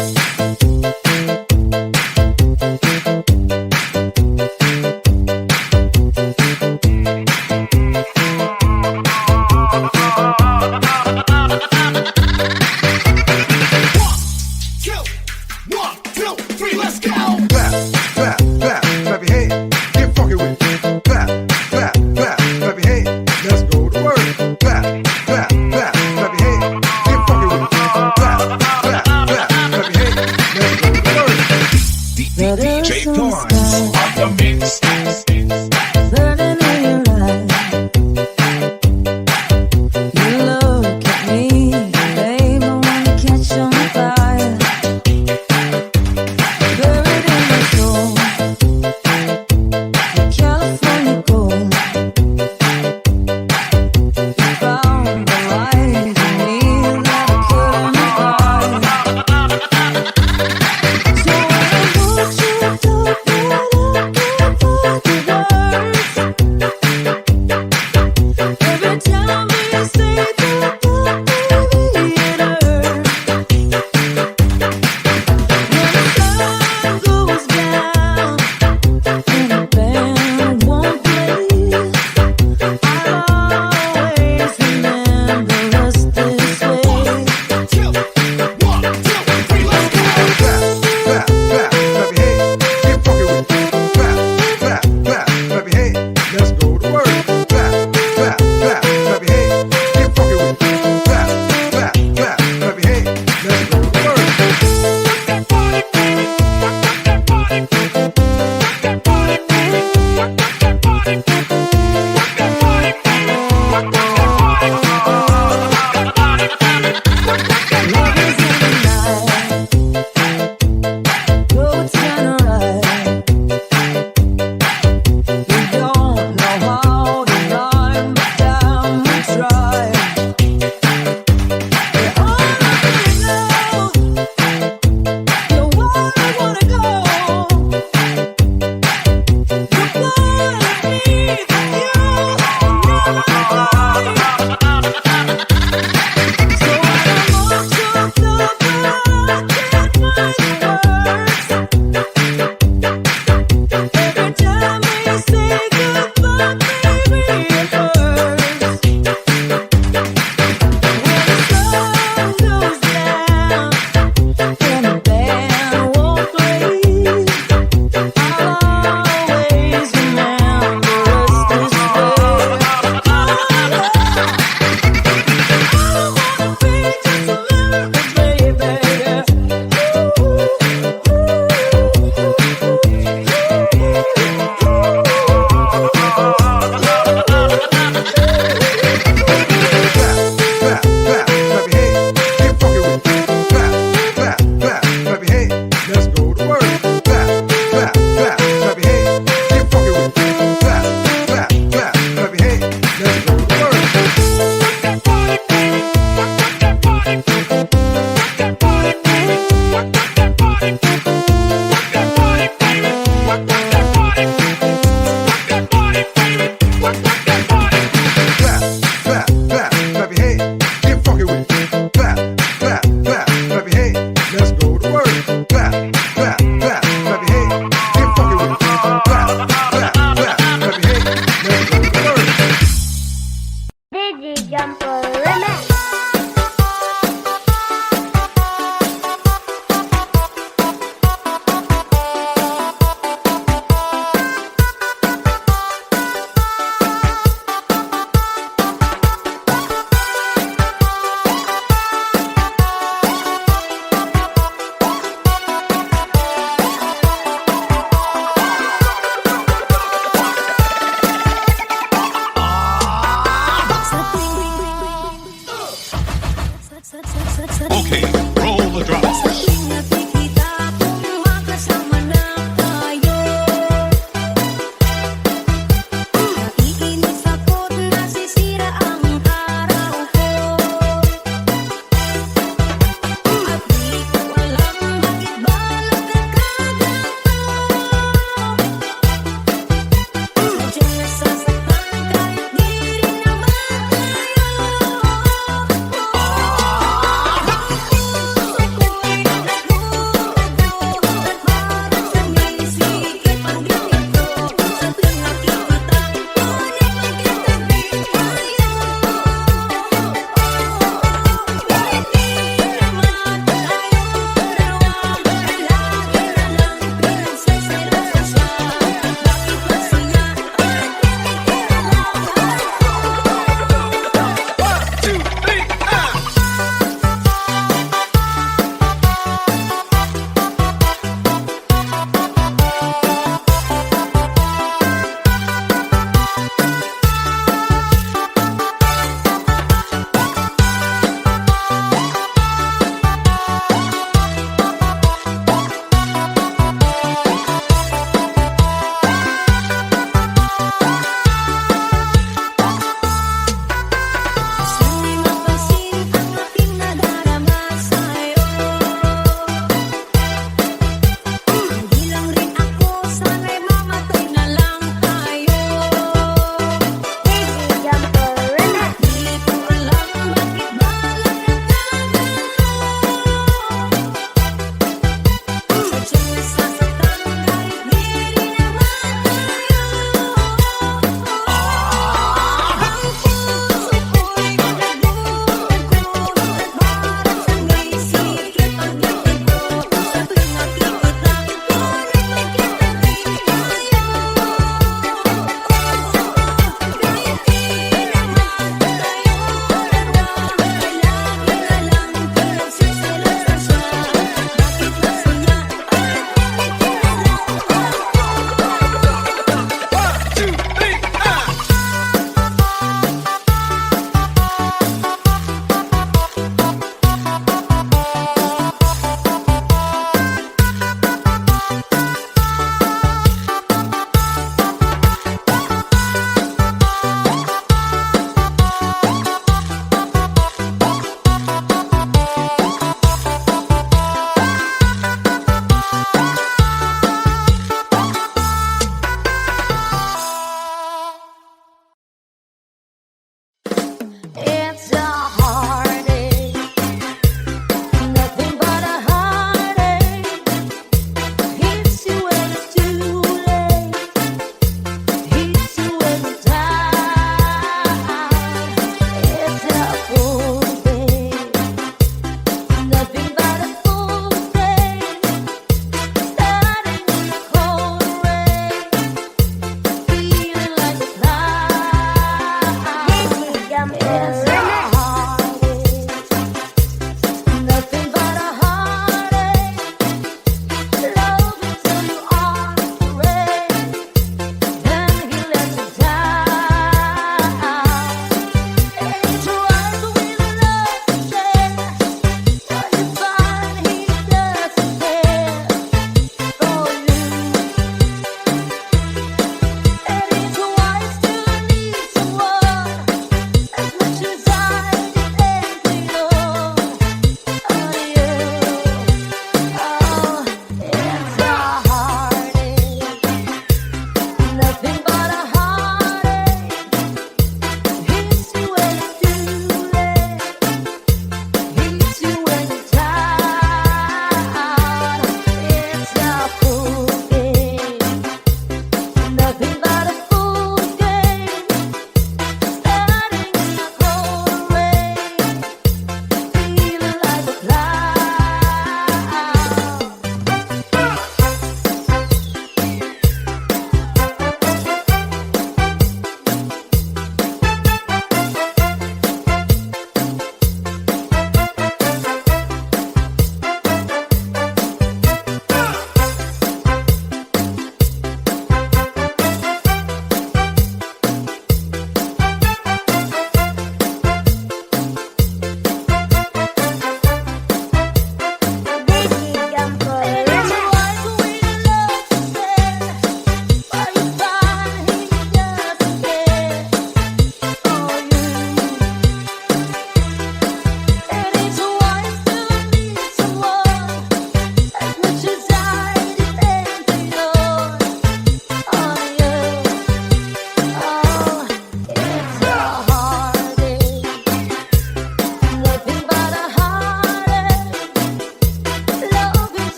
Let's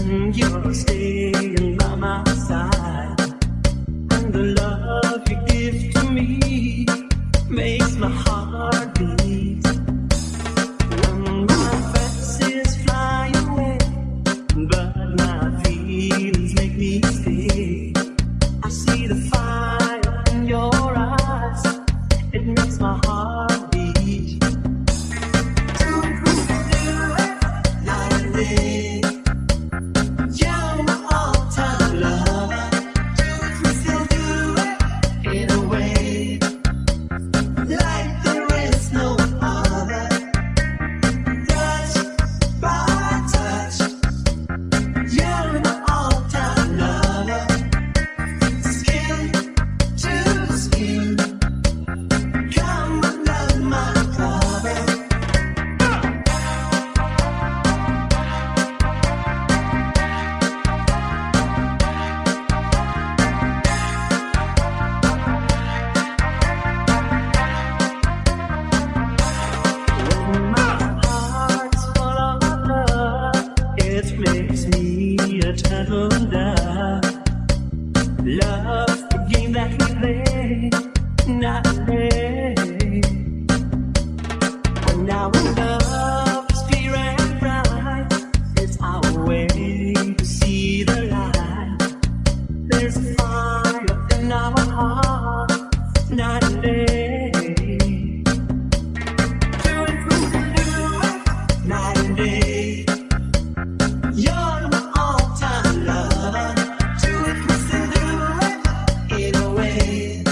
and you're staying by my side. And the love you give to me makes my heart beat. When my fancies fly away, but my feelings make me stay. I see the fire in your eyes, it makes my heart beat. Do it, we can do it, night and day. You're my all-time lover. Do it, we still do it, in a way, like there is no other. Touch by touch, you're my all-time lover. Skin to skin, come and love my lover. When my heart's full of love, it makes me a gentle dove. Love's the game that we play, not play. When our love is pure and bright, it's our way to see the light. There's a fire in our heart, night and day. Do it, we can do it, night and day. You're my all-time lover. Do it, we still do it, in a way,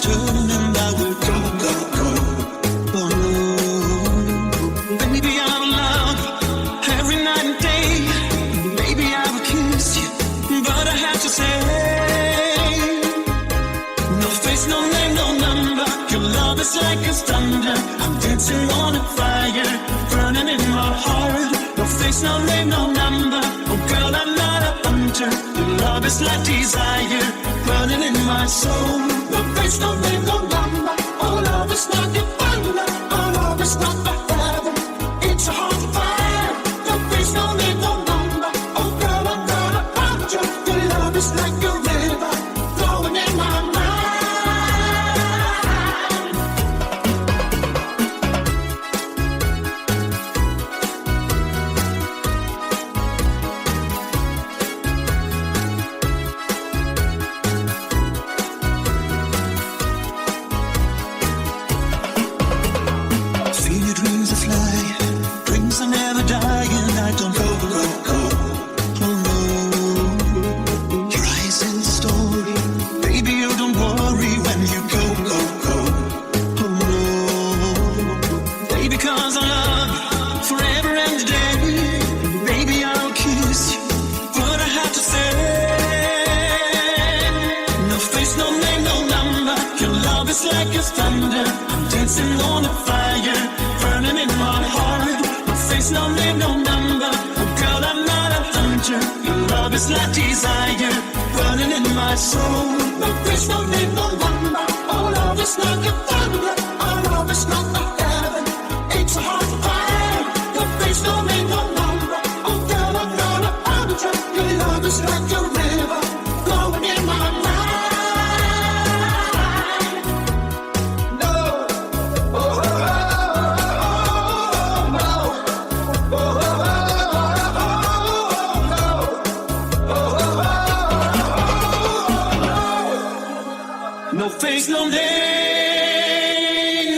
turning, I will go, go, go. Oh no. Baby, I will love you every night and day. Baby, I will kiss you, but I have to say, no face, no name, no number. Your love is like a thunder. I'm dancing on a fire, burning in my heart. No face, no name, no number. Oh girl, I'm not a hunter. Your love is like desire, burning in my soul. No face, no name, no number. Oh love is like a thunder. Oh love is not the heaven. It's a hard to find. No face, no name, no number. Oh girl, I'm not a hunter. Your love is like a river, flowing in my mind. It's like desire, burning in my soul. No face, no name, no number. Oh, love is like a thunder. Oh, love is not the heaven. It's hard to find. No face, no name, no number. Oh, girl, I'm not a hunter. Your love is like a river, flowing in my mind. No, oh, oh, oh, no, oh, oh, oh. No face, no name,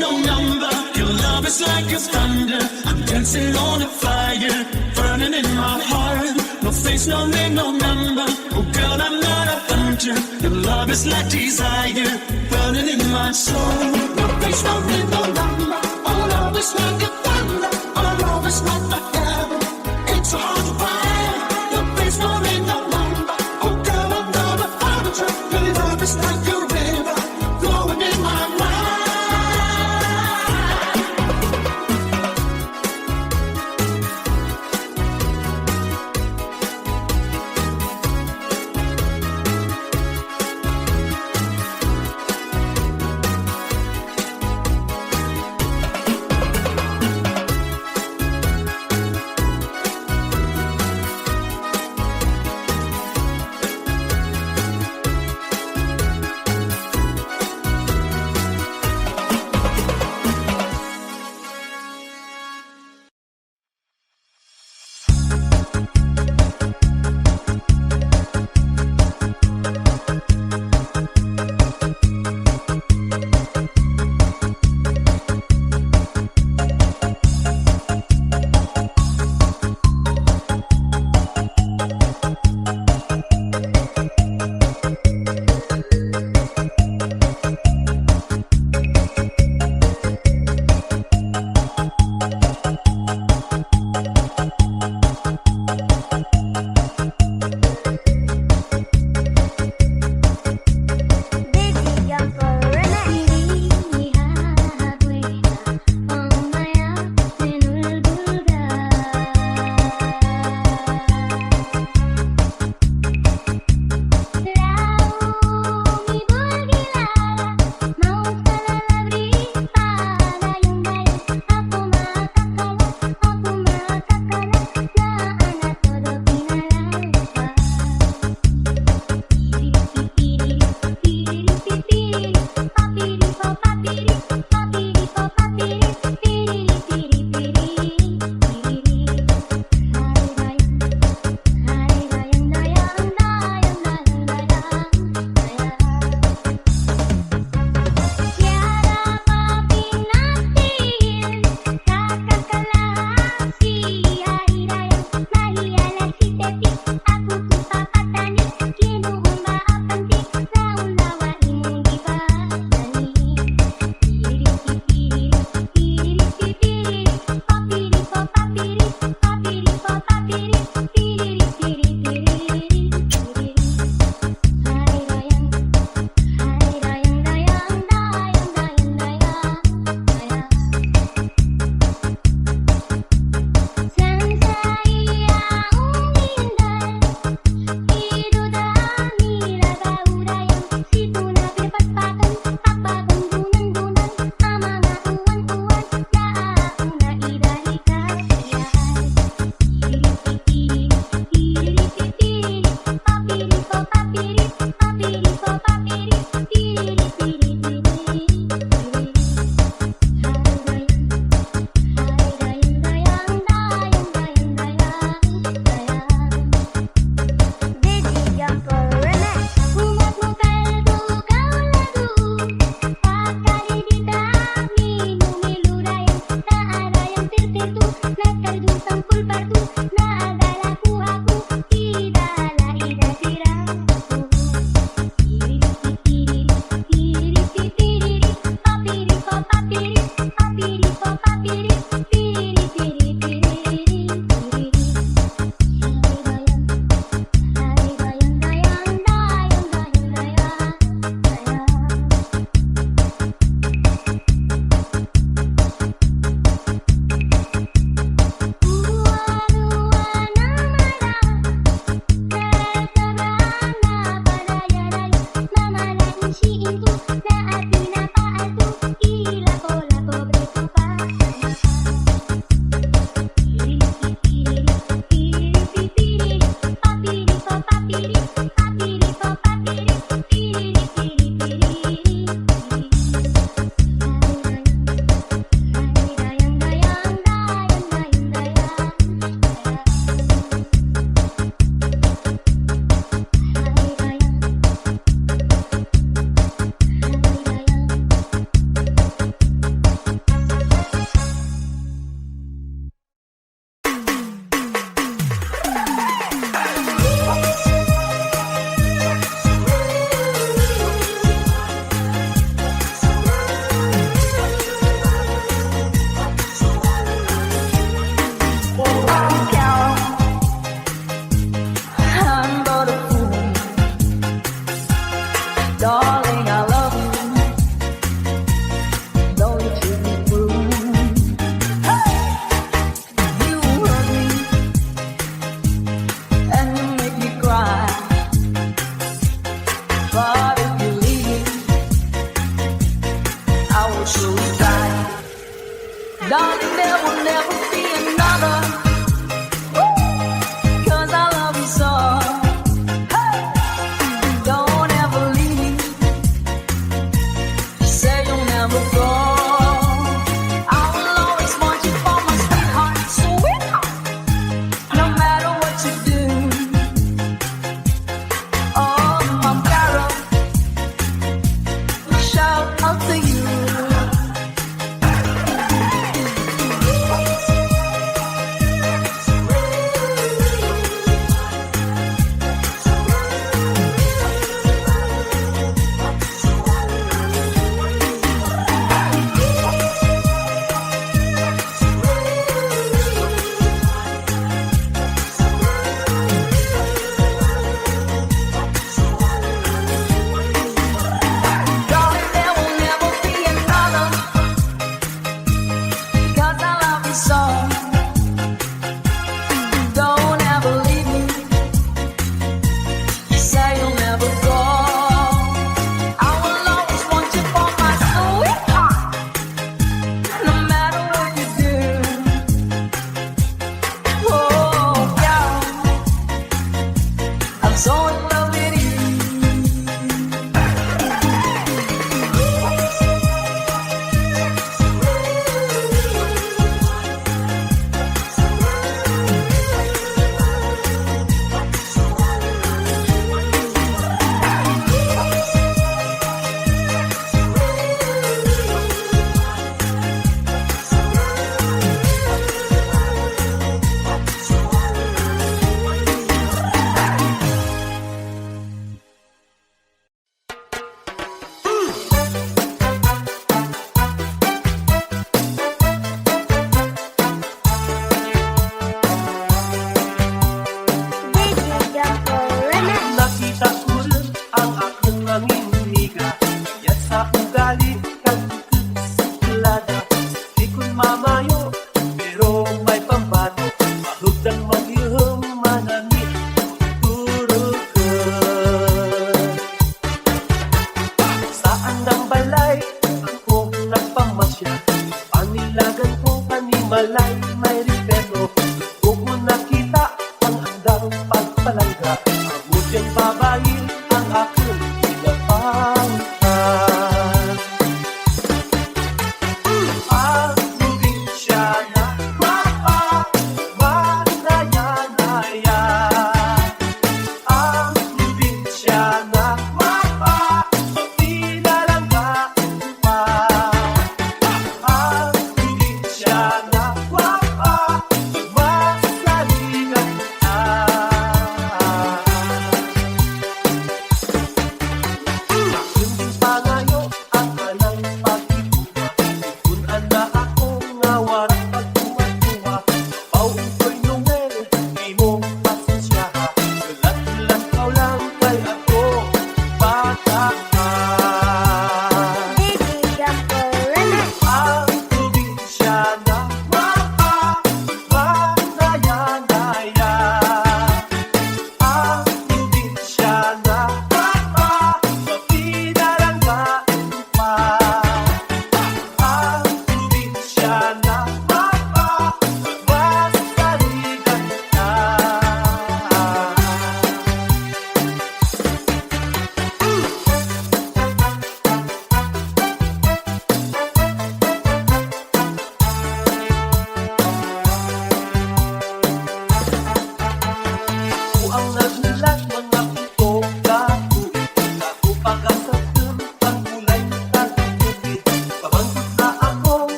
no number. Your love is like a thunder. I'm dancing on a fire, burning in my heart. No face, no name, no number. Oh girl, I'm not a hunter. Your love is like desire, burning in my soul. No face, no name, no number. Oh love is like a thunder. Oh love is like the heaven. It's hard to find. No face, no name, no number. Oh girl, I'm not a hunter. Your love is like a river, flowing in my mind.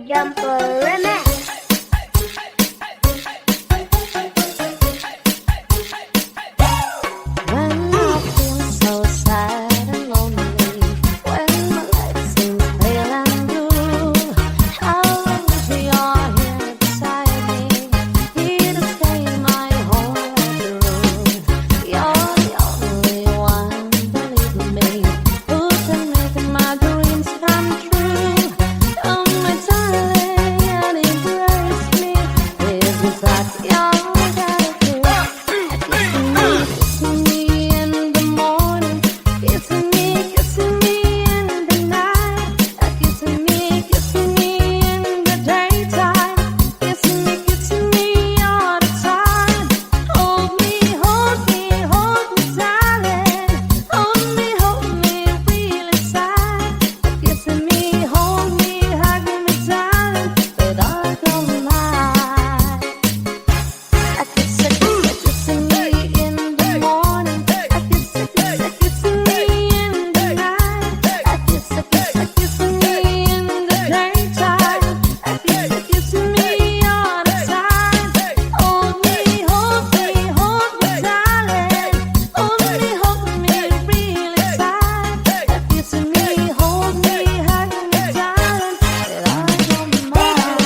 Jumper Remix. When I feel so sad and lonely, when my life seems pale and blue, I wish you're here beside me, here to stay my whole life through. You're the only one, believe me, who can make my dreams come true. Oh my darling, and embrace me. This is what you gotta do. Kissing me in the morning, kissing me in the night, kissing me in the daytime, kissing me all the time. Hold me, darling. Hold me really tight. Kissing me, hold me, hug me, darling, but I don't mind. Kissing me in the morning, kissing me in the night, kissing me in the daytime, kissing me all the time. Hold me, darling. Hold me really tight. Kissing me, hold me, hug me, darling, but I don't mind.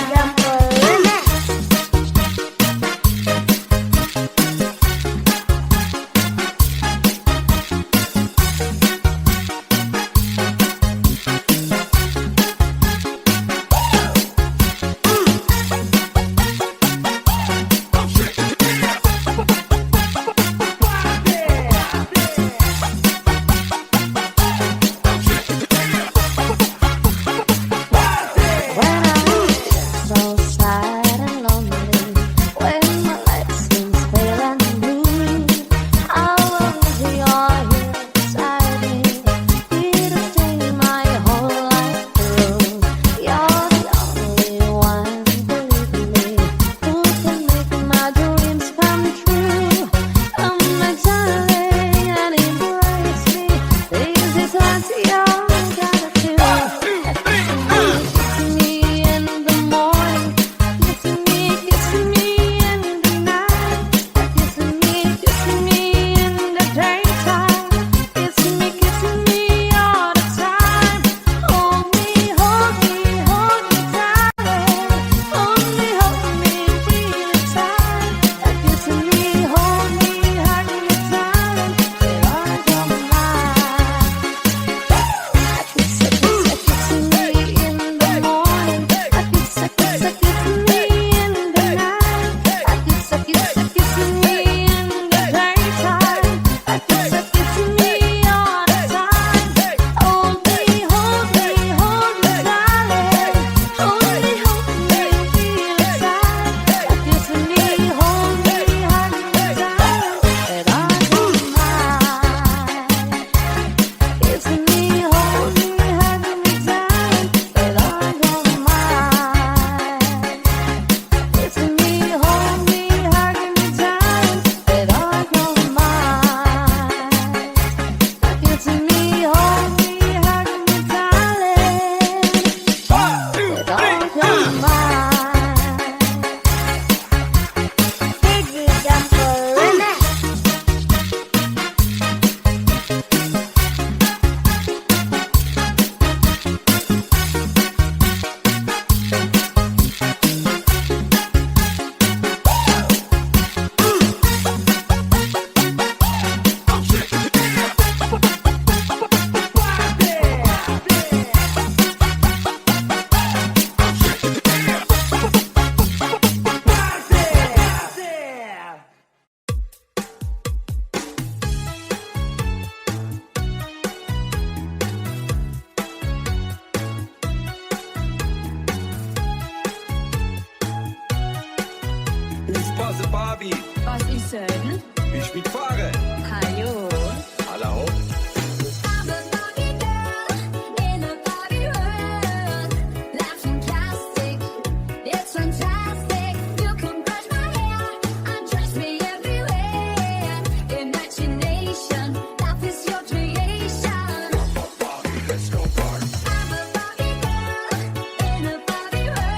When I feel so sad and lonely, when my life seems pale and blue, I wish you're here beside me, here to stay my whole life through. You're the only one, believe me, who can make my dreams come true. Oh my darling, and embrace me. This is what you gotta do. Kissing me in the morning, kissing me in the night, kissing me in the daytime, kissing me all the time. Hold me, darling. Hold me really tight. Kissing me, hold me, hug me, darling, but I don't mind. Kissing me in the morning, kissing me in the night, kissing me in the daytime, kissing me all the time. Hold me, darling. Hold me really tight. Kissing me, hold me, hug me, darling, but I don't mind. Kissing me, hold me, hug me, darling, but I don't mind. Kissing me, hold me, hug me, darling, but I don't mind. Kissing me, hold me, hug me, darling, but I don't mind. Big Jumper Remix. Ich passe Barbie, Was ist denn? ich mitfahre. Hallo? Alle hoch. I'm a Barbie girl in a Barbie world. Life's fantastic, it's fantastic. You can brush my hair, undress me everywhere. Imagination, life is your creation. Barbie, let's go party. I'm a Barbie girl in a Barbie world.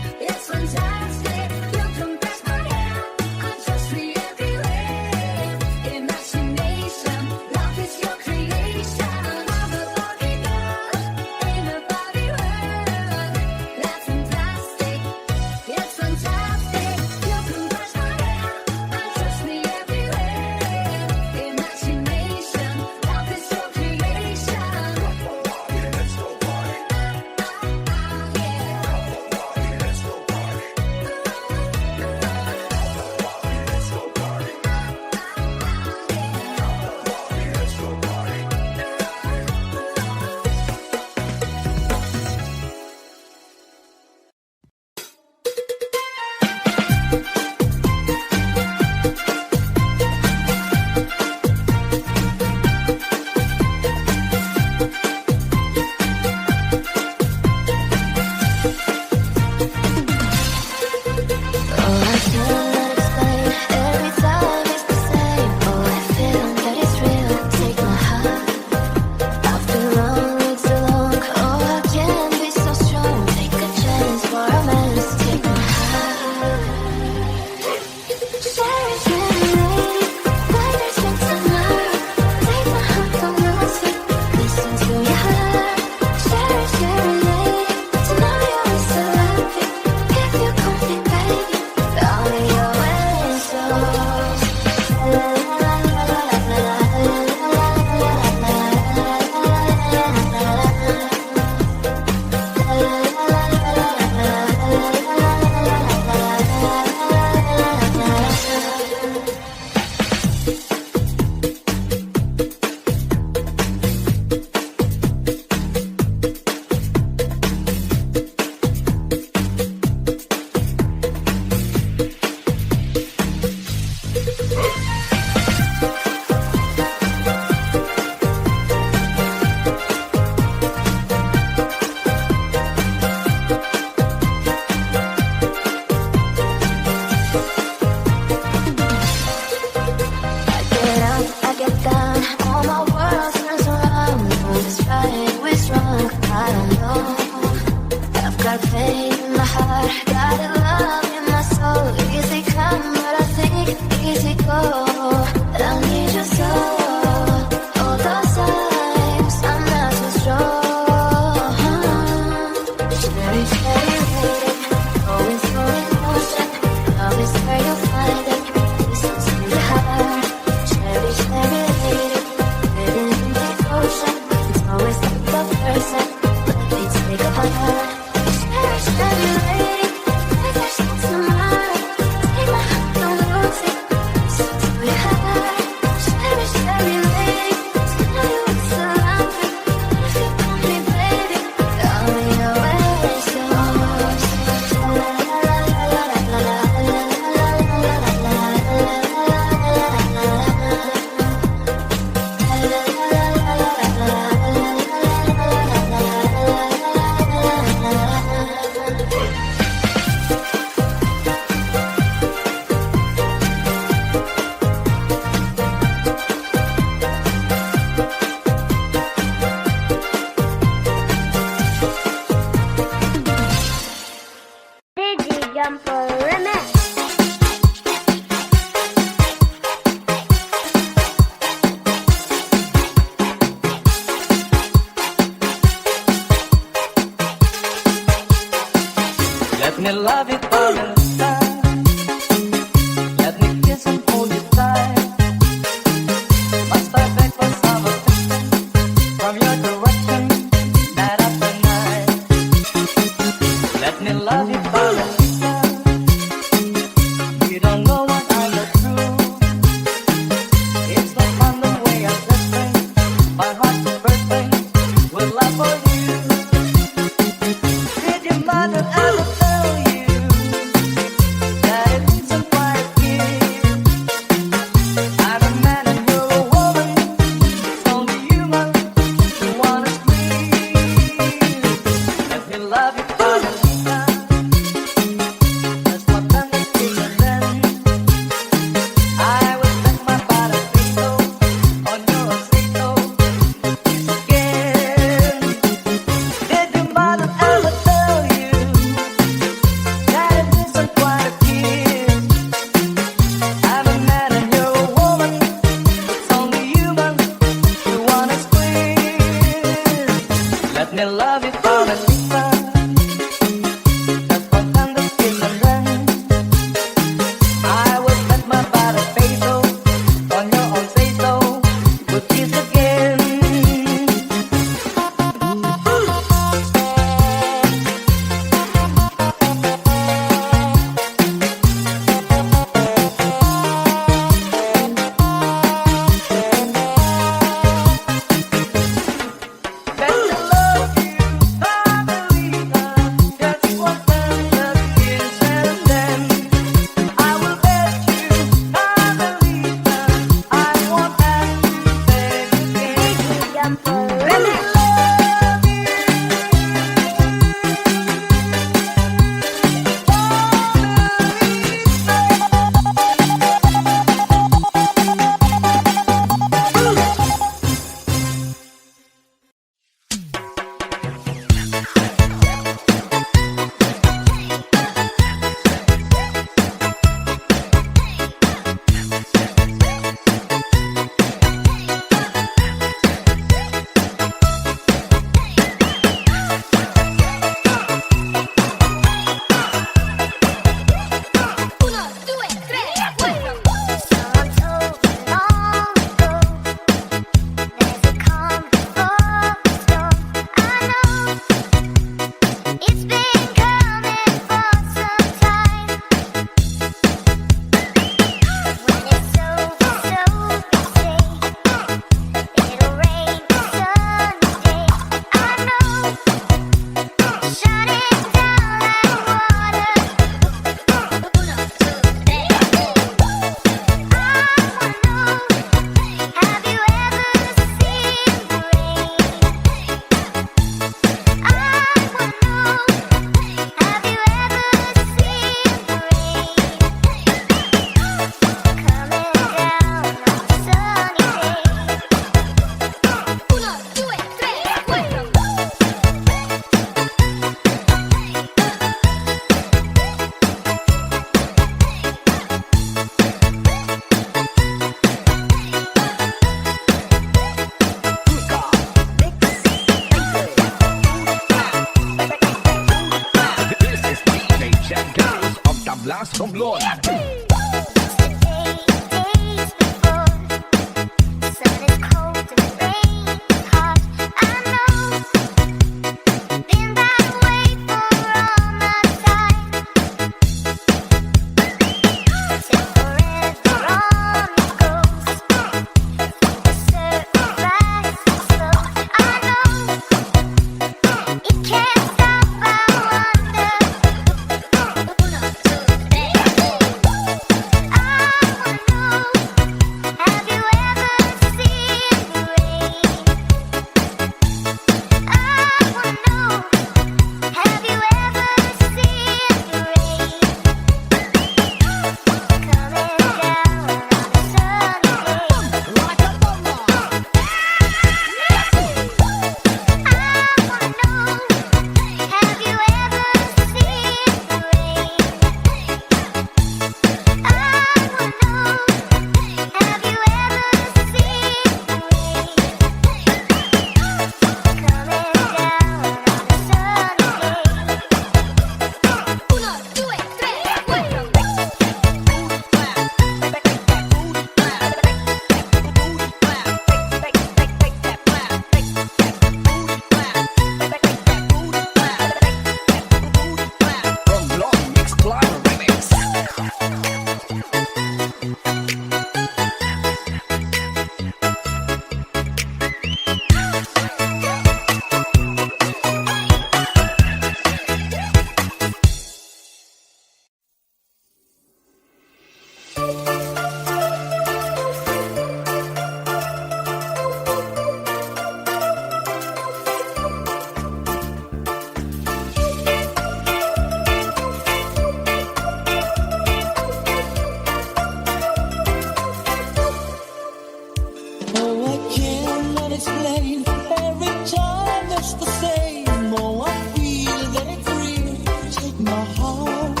can't explain. Every time it's the same. Oh, I feel that it's real. Take my heart.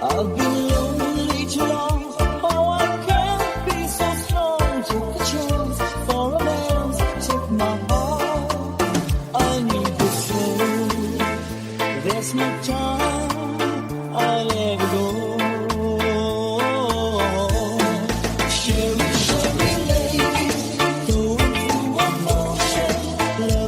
I've been lonely too long. Oh, I can't be so strong. Take a chance for romance. Take my heart. I need to say there's no time. I'll let it go. Sherry, Sherry lady, going through emotion. Love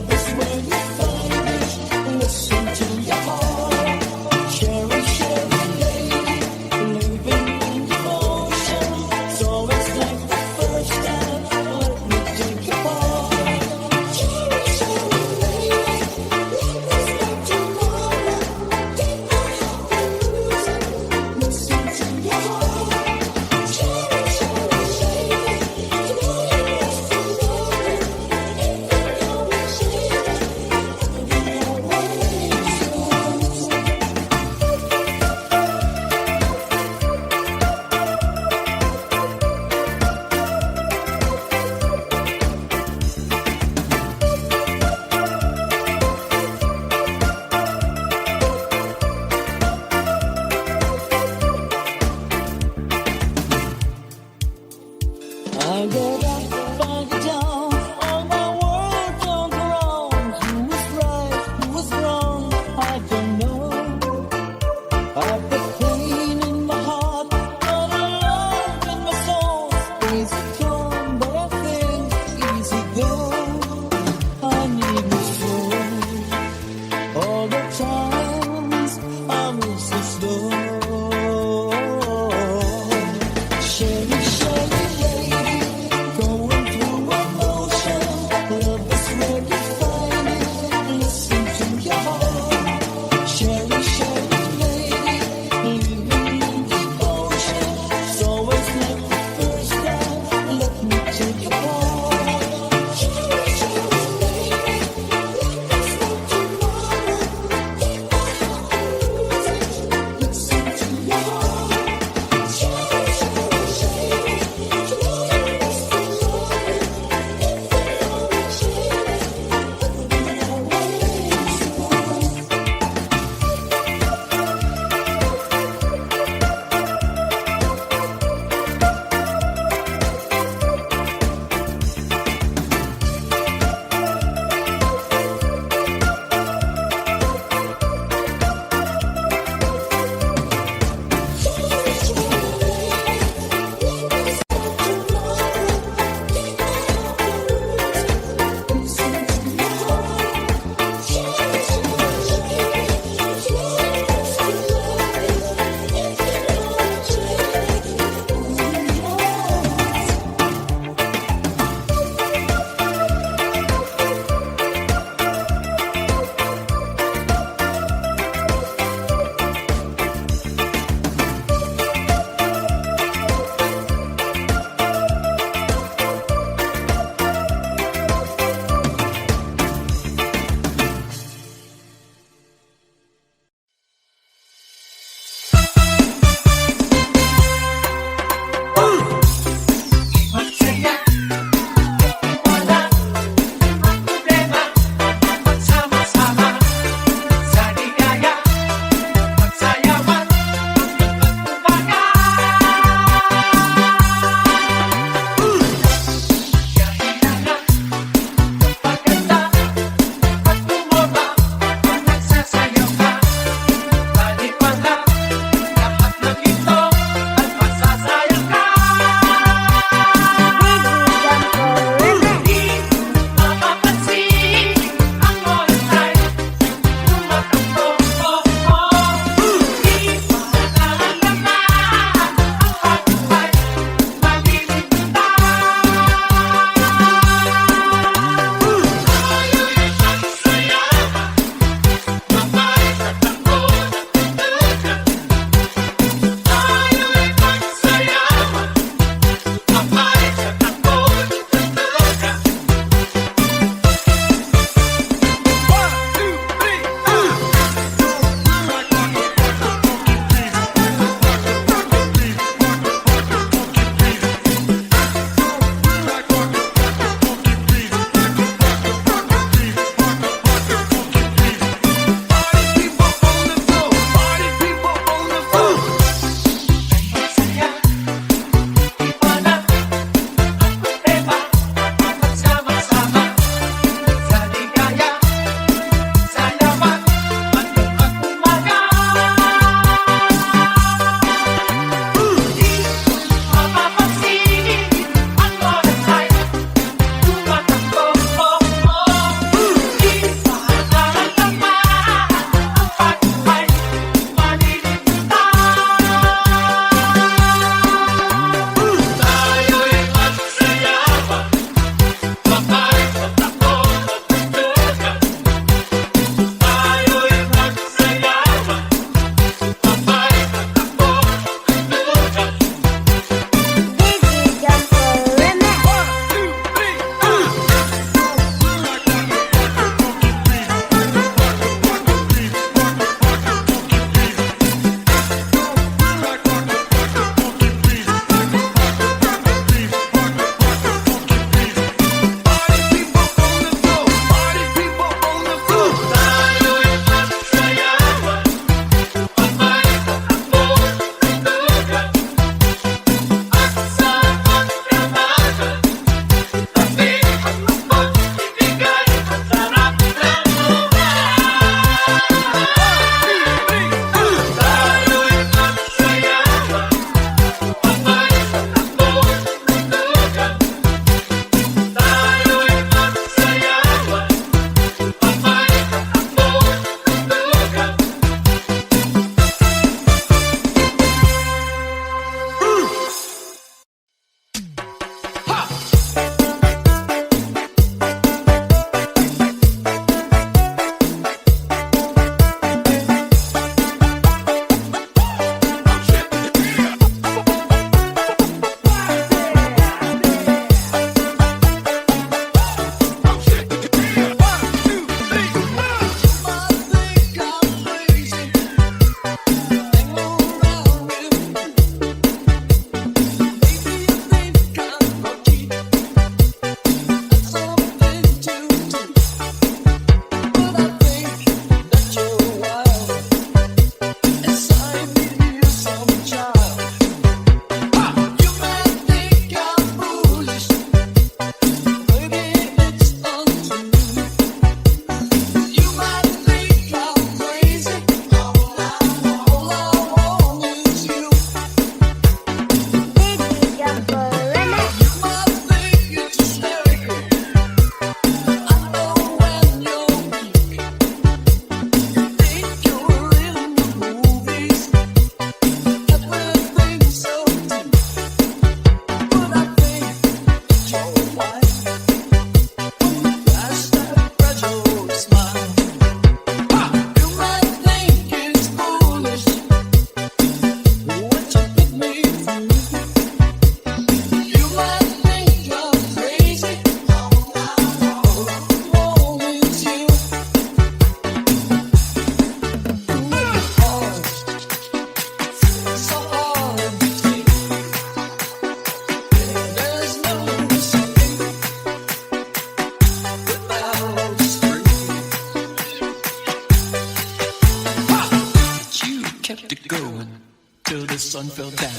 sun fell down,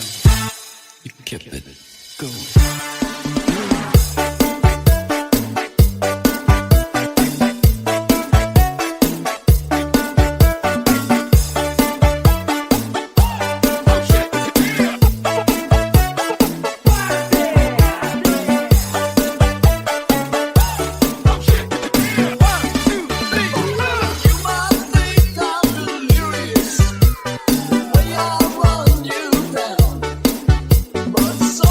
you kept it going. So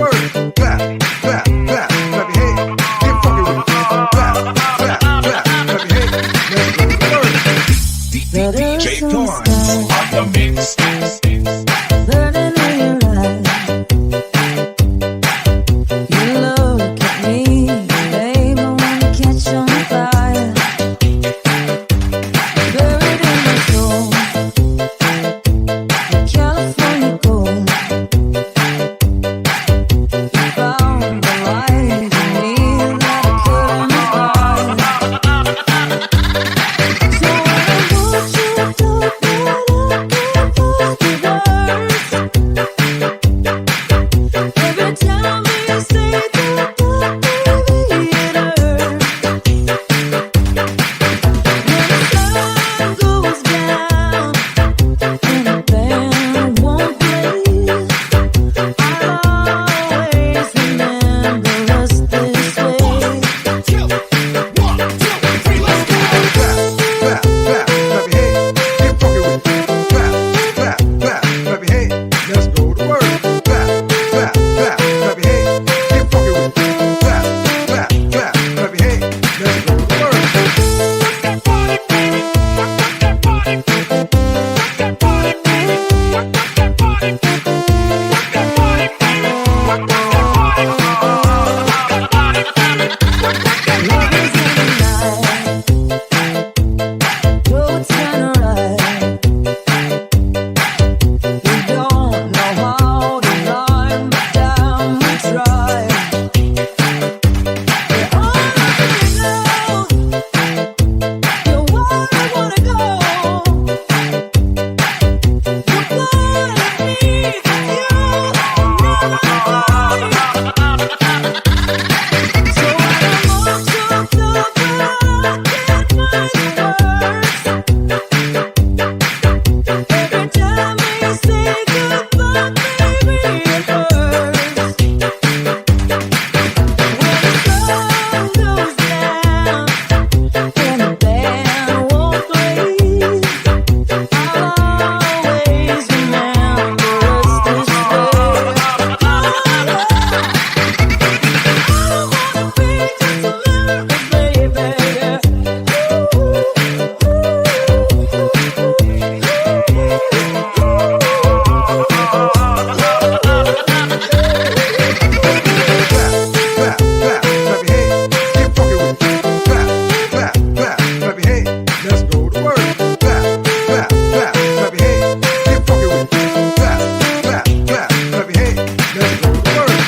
word. Clap, clap, clap, clap your hands. Get funky with it. Clap, clap, clap, clap your hands. Let's go to work. DJ Torrance on the mix. Burning in your eyes. You look at me, babe, I wanna catch on fire. Buried in my soul, California gold. You found the light in me that I couldn't hide. So I want you to every time you say goodbye, baby, it hurts. When the sun goes down and the band won't play, I'll always remember us this way. Clap, clap, clap, clap your hands. Get funky with it. Clap, clap, clap, clap your hands. Let's go to work. Clap, clap, clap, clap your hands. Get funky with it. Clap, clap, clap, clap your hands. Let's go to work. Love is in the night, though it's kinda right. We don't know how to rhyme, but damn we try. We're all already know you're where I wanna go. You're part of me, you never lie. So I don't want you to know, but I can't find the words. Every time you say goodbye, baby, it hurts. When the sun goes down and the band won't play, I'll always remember us this way. I don't wanna be just a memory, baby. Clap, clap, clap your hands. Get funky with it. Clap, clap, clap, clap your hands. Let's go to work. Clap, clap, clap, clap your hands. Get funky with it. Clap, clap, clap, clap your hands. Let's go to work.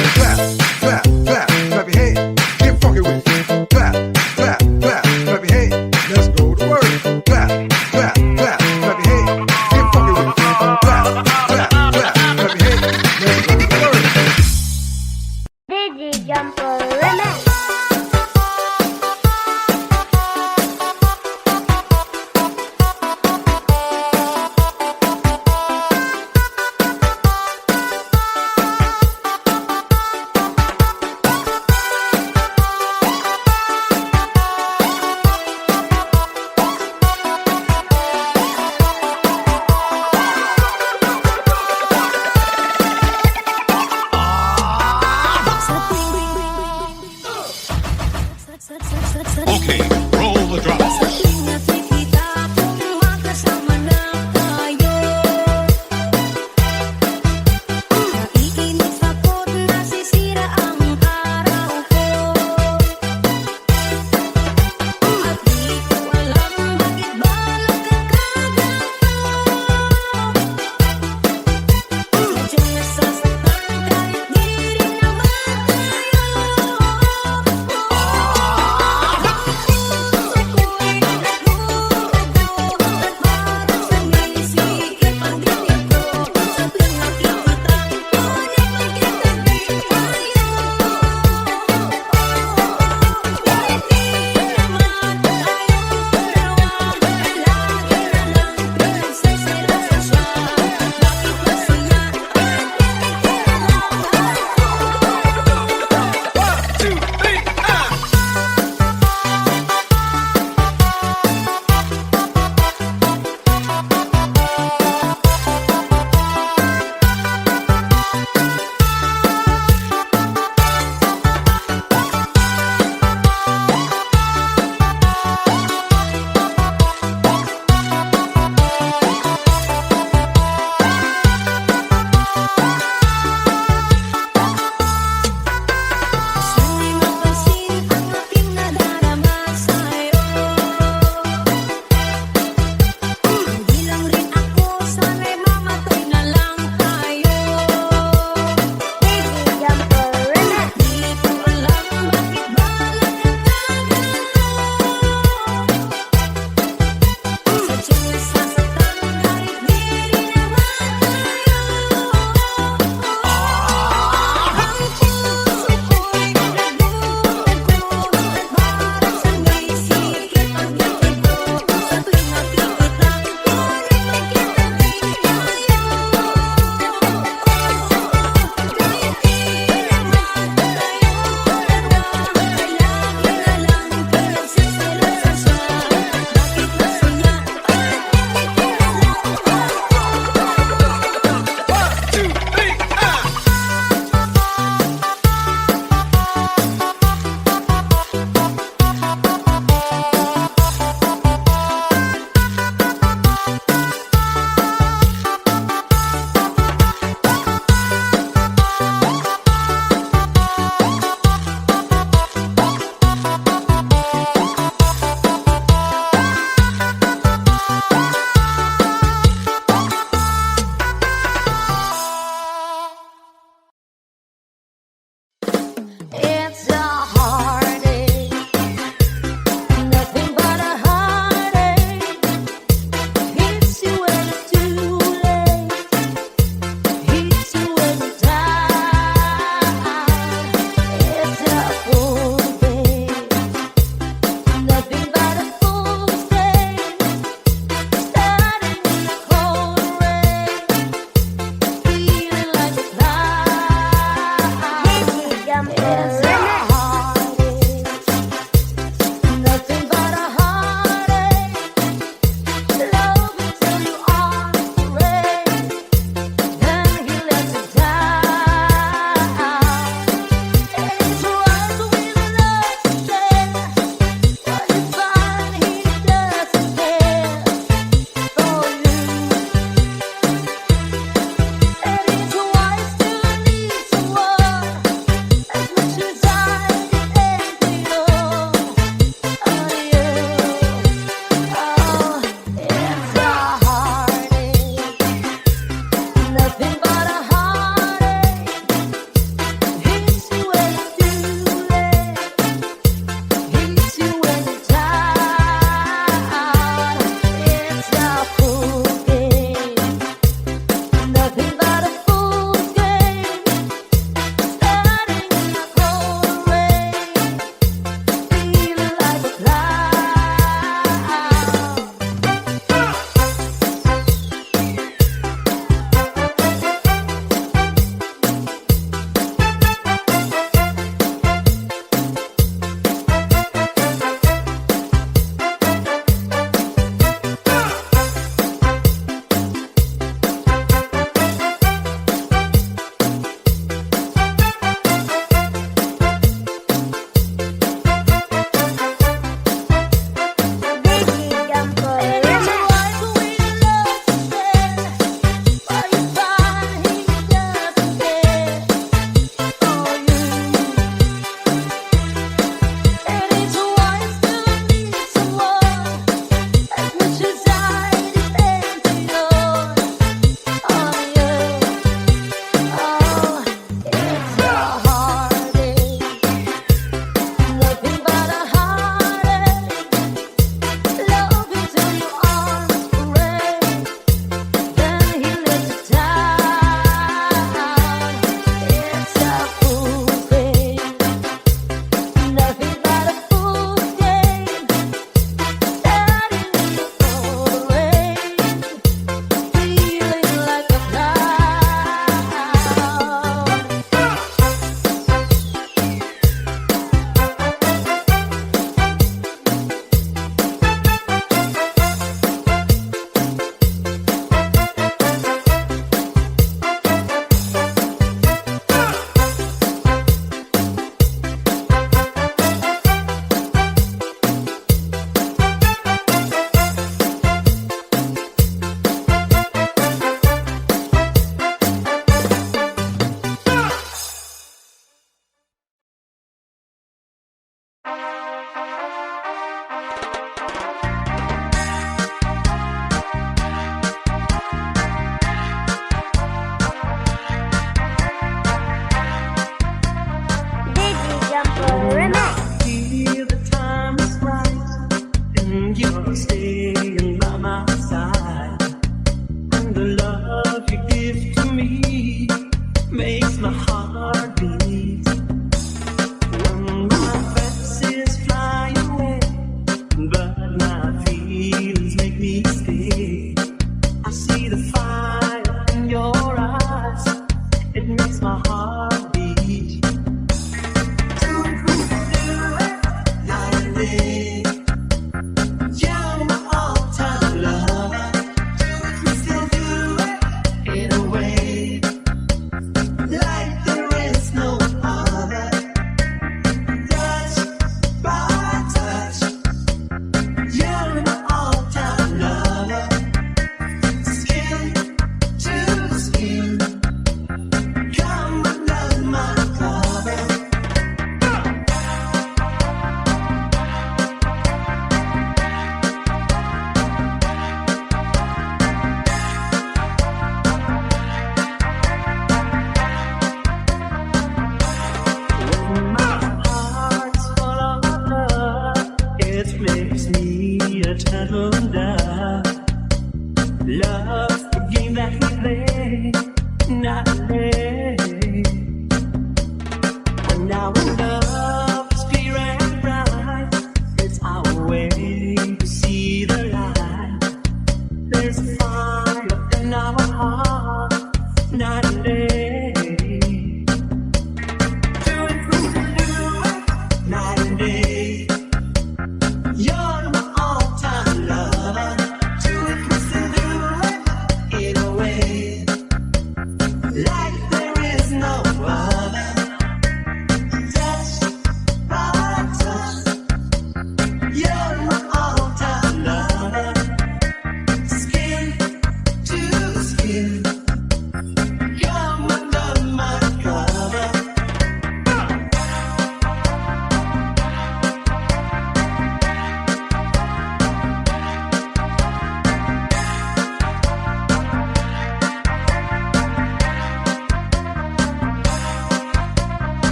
Clap, clap, clap, clap your hands. Get funky with it. Clap, clap, clap, clap your hands. Let's go to work. Clap, clap, clap, clap your hands. Get funky with it. Clap, clap, clap, clap your hands. Let's go to work. Digi Jumper Remix.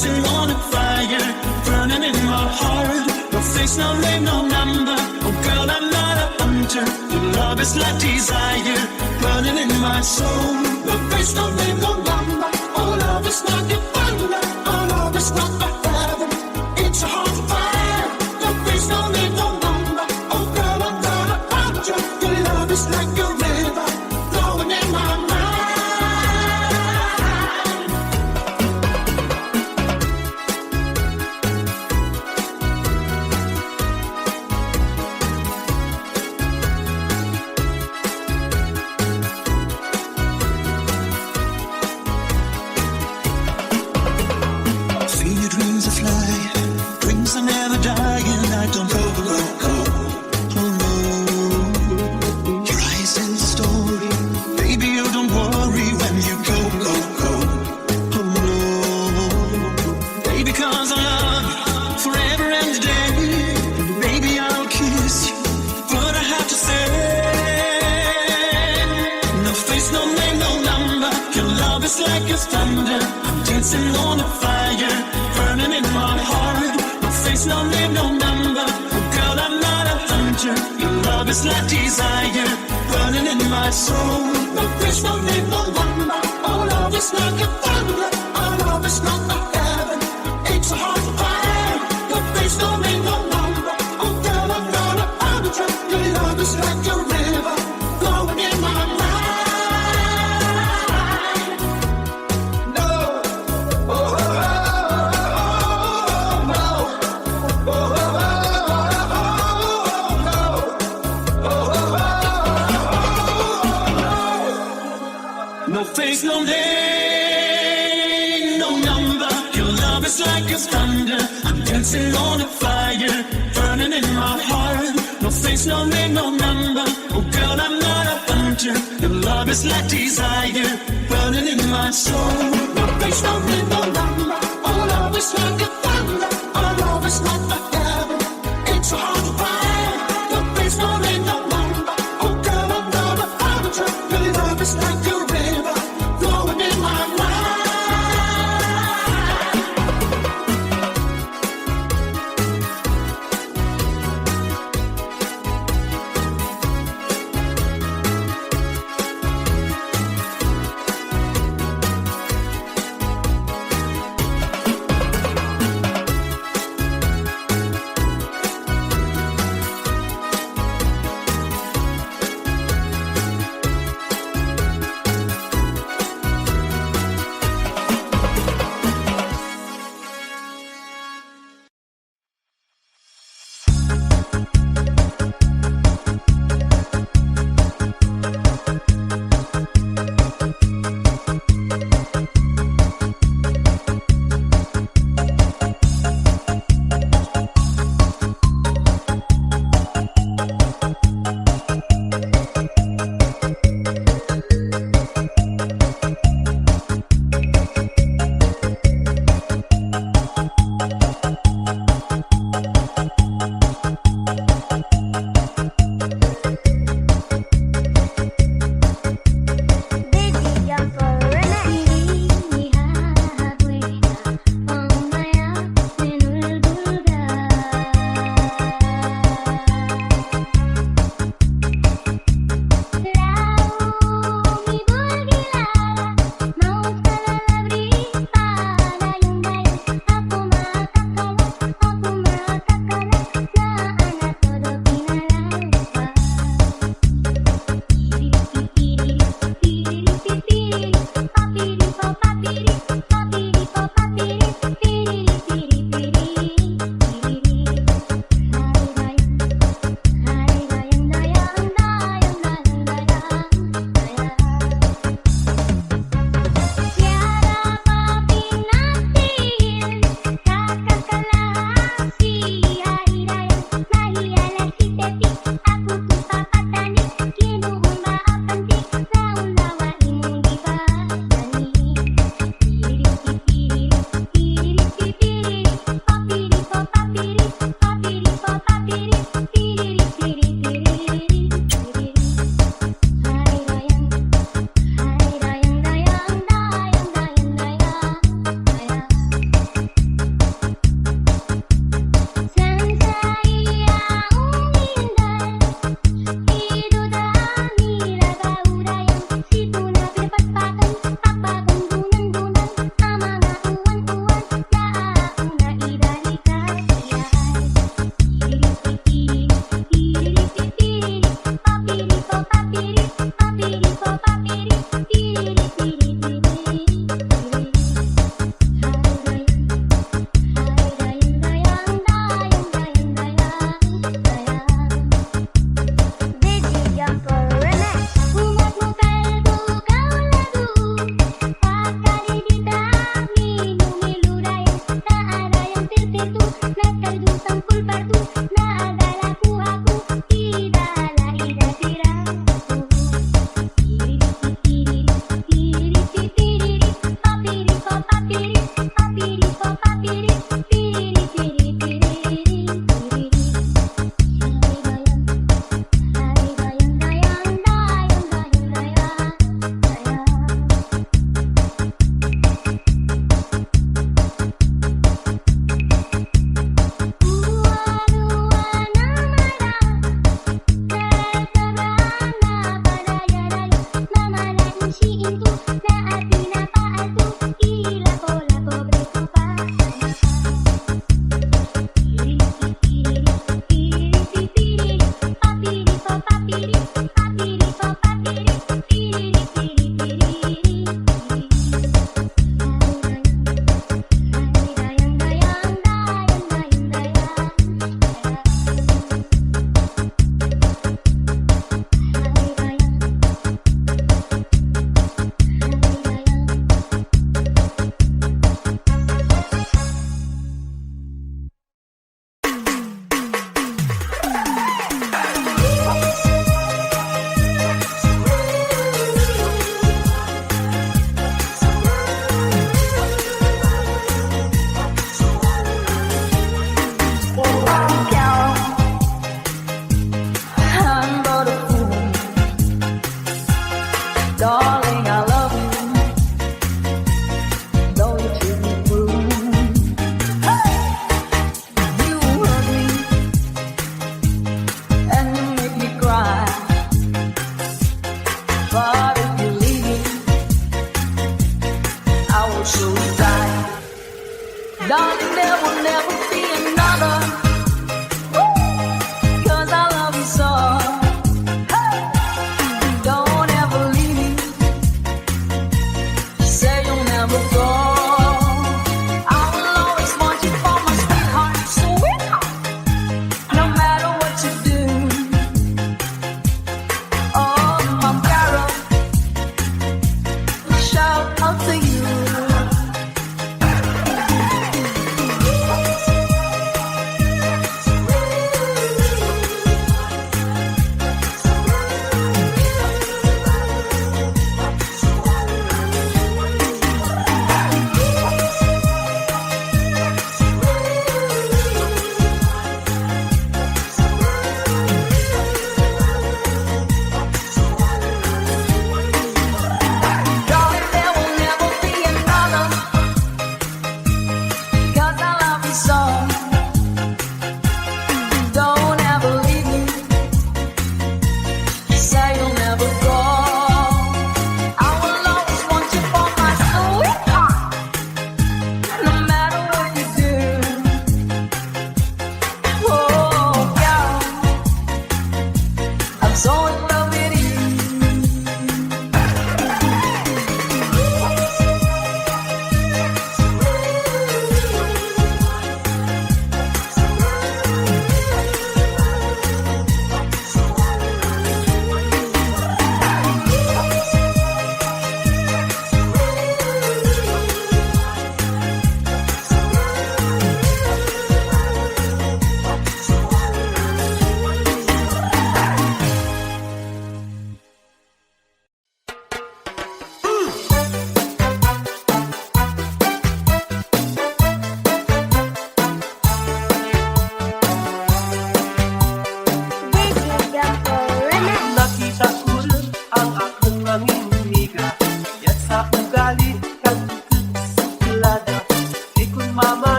dancing on a fire, burning in my heart. No face, no name, no number. Oh girl, I'm not a hunter. Your love is like desire, burning in my soul. No face, no name, no number. Oh love is like a thunder. Oh love is not a heaven. It's a heart fire. No face, no name, no number. Oh girl, I'm not a hunter. Your love is like a river, flowing in my mind. Thunder, I'm dancing on a fire, burning in my heart. No face, no name, no number. Oh girl, I'm not a hunter. Your love is like desire, burning in my soul. No face, no name, no number. Oh love is like a thunder. Oh love is not a heaven. It's a heart fire. No face, no name, no number. Oh girl, I'm not a hunter. Your love is like a river, flowing in my mind. No face, no name, no number. Your love is like a thunder. I'm dancing on a fire, burning in my heart. No face, no name, no number. Oh girl, I'm not a hunter. Your love is like desire, burning in my soul. No face, no name, no number. Oh love is like a thunder. Oh love is not a heaven. It's a heart fire. No face, no name, no number. Oh girl, I'm not a hunter. Your love is like a river, flowing in my mind.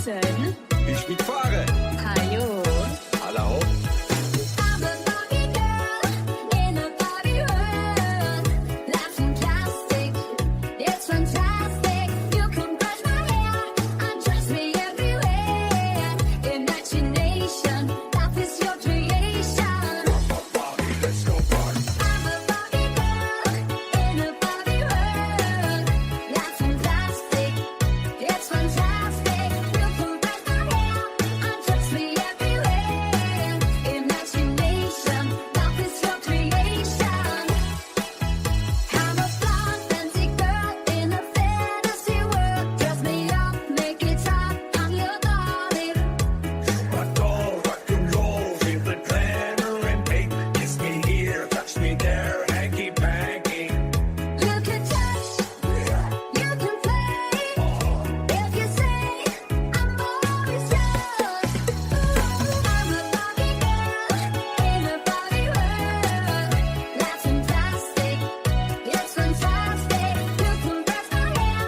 Wilson. Ich mitfahre. Ayun. Alle hoch. I'm a Barbie girl in a Barbie world. Life's fantastic, it's fantastic. You can brush my hair, undress me everywhere. Imagination, life is your creation. Barbie, let's go party. I'm a Barbie girl in a Barbie world. Life's fantastic, it's fantastic. You can brush my hair, undress me everywhere. Imagination, life is your creation. I'm a blonde, fancy girl in a fantasy world. Dress me up, make it hot, I'm your darling. My doll, rock and roll, vivid glamour and pink. Kiss me here, touch me there, hanky panky. You can touch, you can play. If you say I'm always yours. I'm a Barbie girl in a Barbie world. That's fantastic, it's fantastic. You can brush my hair,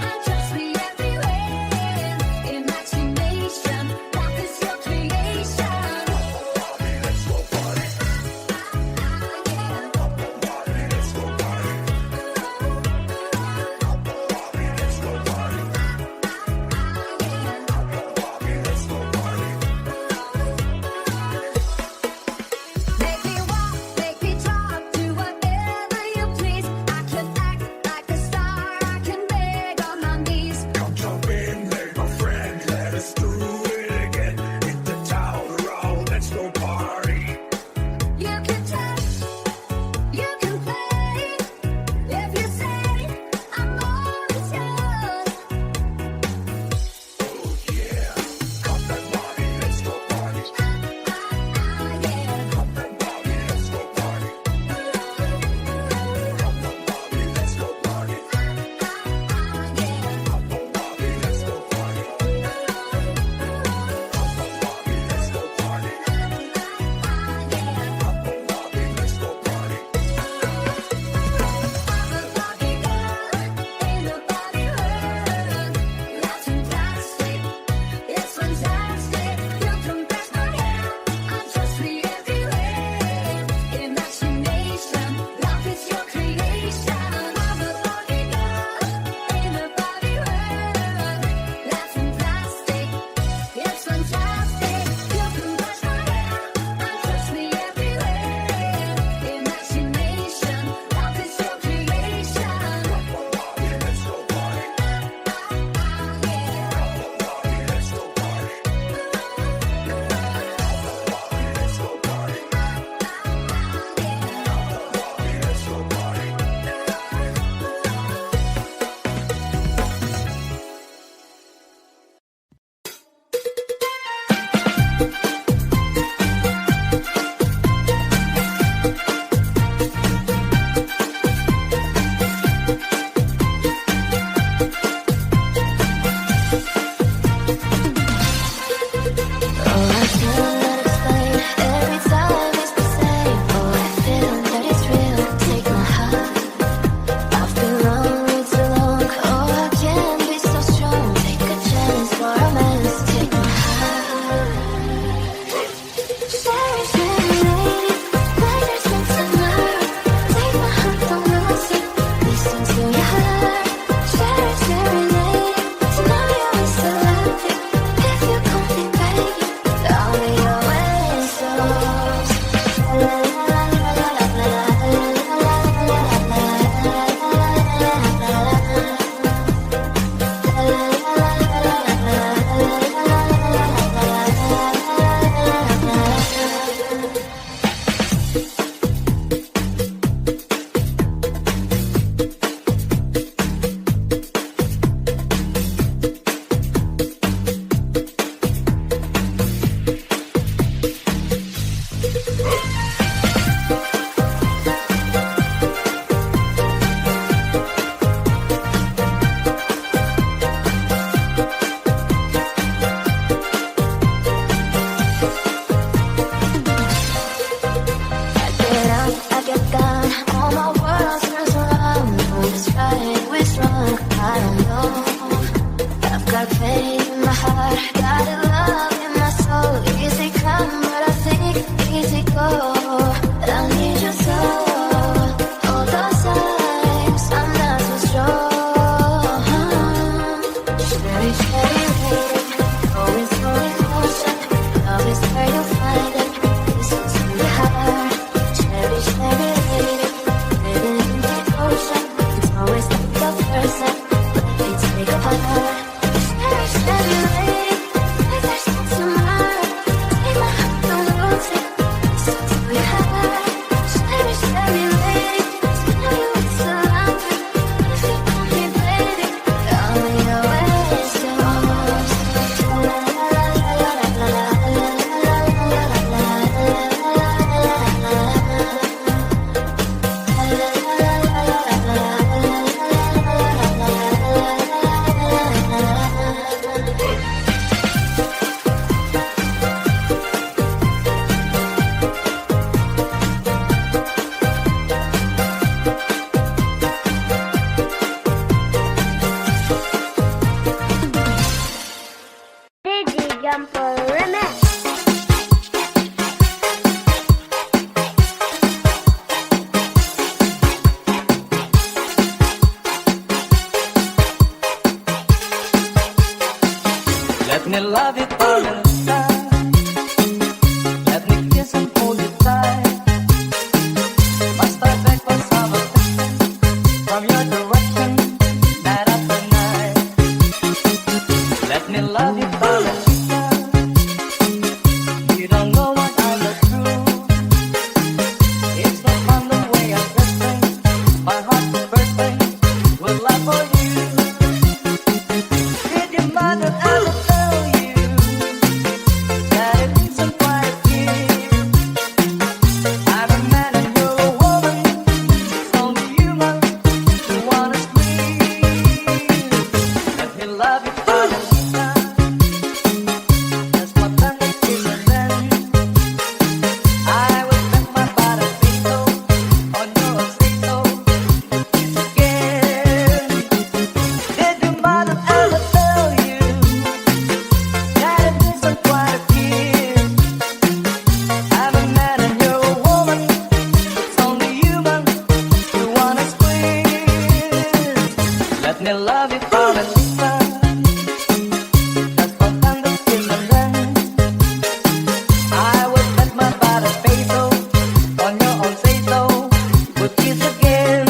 undress me everywhere. Imagination, life is your creation. Barbie, let's go party. Barbie, let's go party. Barbie, let's go party. Barbie, let's go party. Make me walk, make me talk, do whatever you please. I can act like a star, I can beg on my knees. Come jump in, hey my friend, let us do it again. Hit the town around, let's go party. You can touch, you can play. If you say I'm always yours. Oh yeah, come back Barbie, let's go party. Come back Barbie, let's go party. Come back Barbie, let's go party. Come back Barbie, let's go party. Come back Barbie, let's go party. Come back Barbie, let's go party. I'm a Barbie girl in a Barbie world. That's fantastic, it's fantastic. You can brush my hair, undress me everywhere. Imagination, life is your creation. I'm a Barbie girl in a Barbie world. That's fantastic, it's fantastic. You can brush my hair, undress me everywhere. Imagination, life is your creation. Barbie, let's go party. Barbie, let's go party. Barbie, let's go party. Barbie, let's go party. Oh, I cannot explain. Every time it's the same. Oh, I feel that it's real. Take my heart. I've been wrong way too long. Oh, I can't be so strong. Take a chance for a mess. Take my heart. Let me love you for a time. Let me kiss and hold you tight. Must I beg for some affection from your direction night after night? Let me love you for a time. You don't know what I go through. It's not fun the way I'm dressing. My heart's bursting with love for you. Did your mother ever tell you that it isn't quite a kiss? I'm a man and you're a woman. It's only human who wanna squeeze. Let me love you for the time. That's what time it is, and then I will bet my body veto on your say so. Kiss again. Did your mother ever tell you that it isn't quite a kiss? I'm a man and you're a woman. It's only human who wanna squeeze. Let me love you for a time. That's what time it is, and then I will bet my body veto on your own say so. We'll kiss again.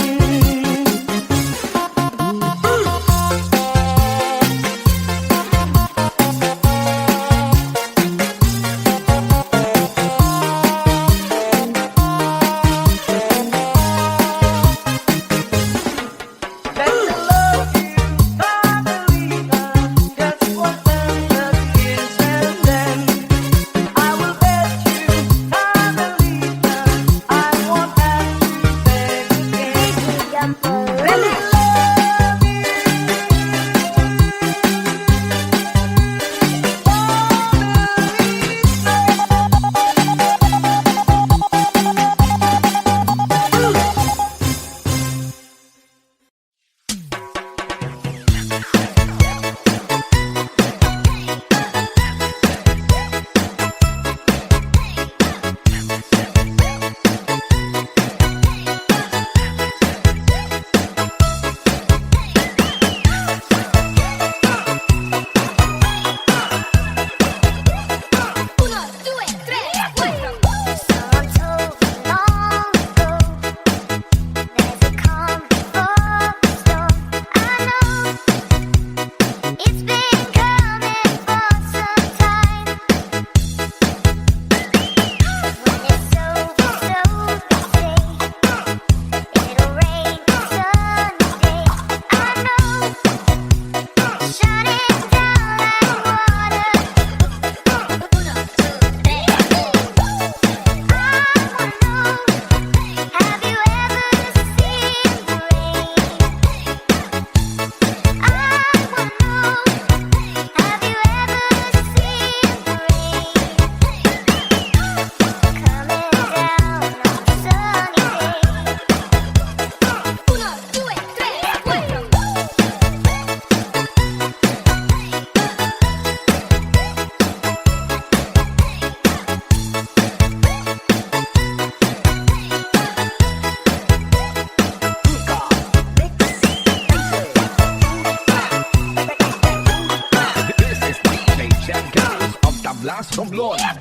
Let me love you, Margarita. Just one tender kiss, and then I will bet you, Margarita, I won't have to beg again. Let me love you, Uno, due, tre, quattro. Someone told me long ago there's a calm before the storm. I know it's been coming for some time. When it's over, so they say it'll rain sunny day. I know shutting down like water. Uno, two, three. I wanna know, have you ever seen the rain? I wanna know, have you ever seen the rain coming down on a sunny day? Uno, due, tre, quattro. This is DJ Jack Girls of the Blast from Lord. Days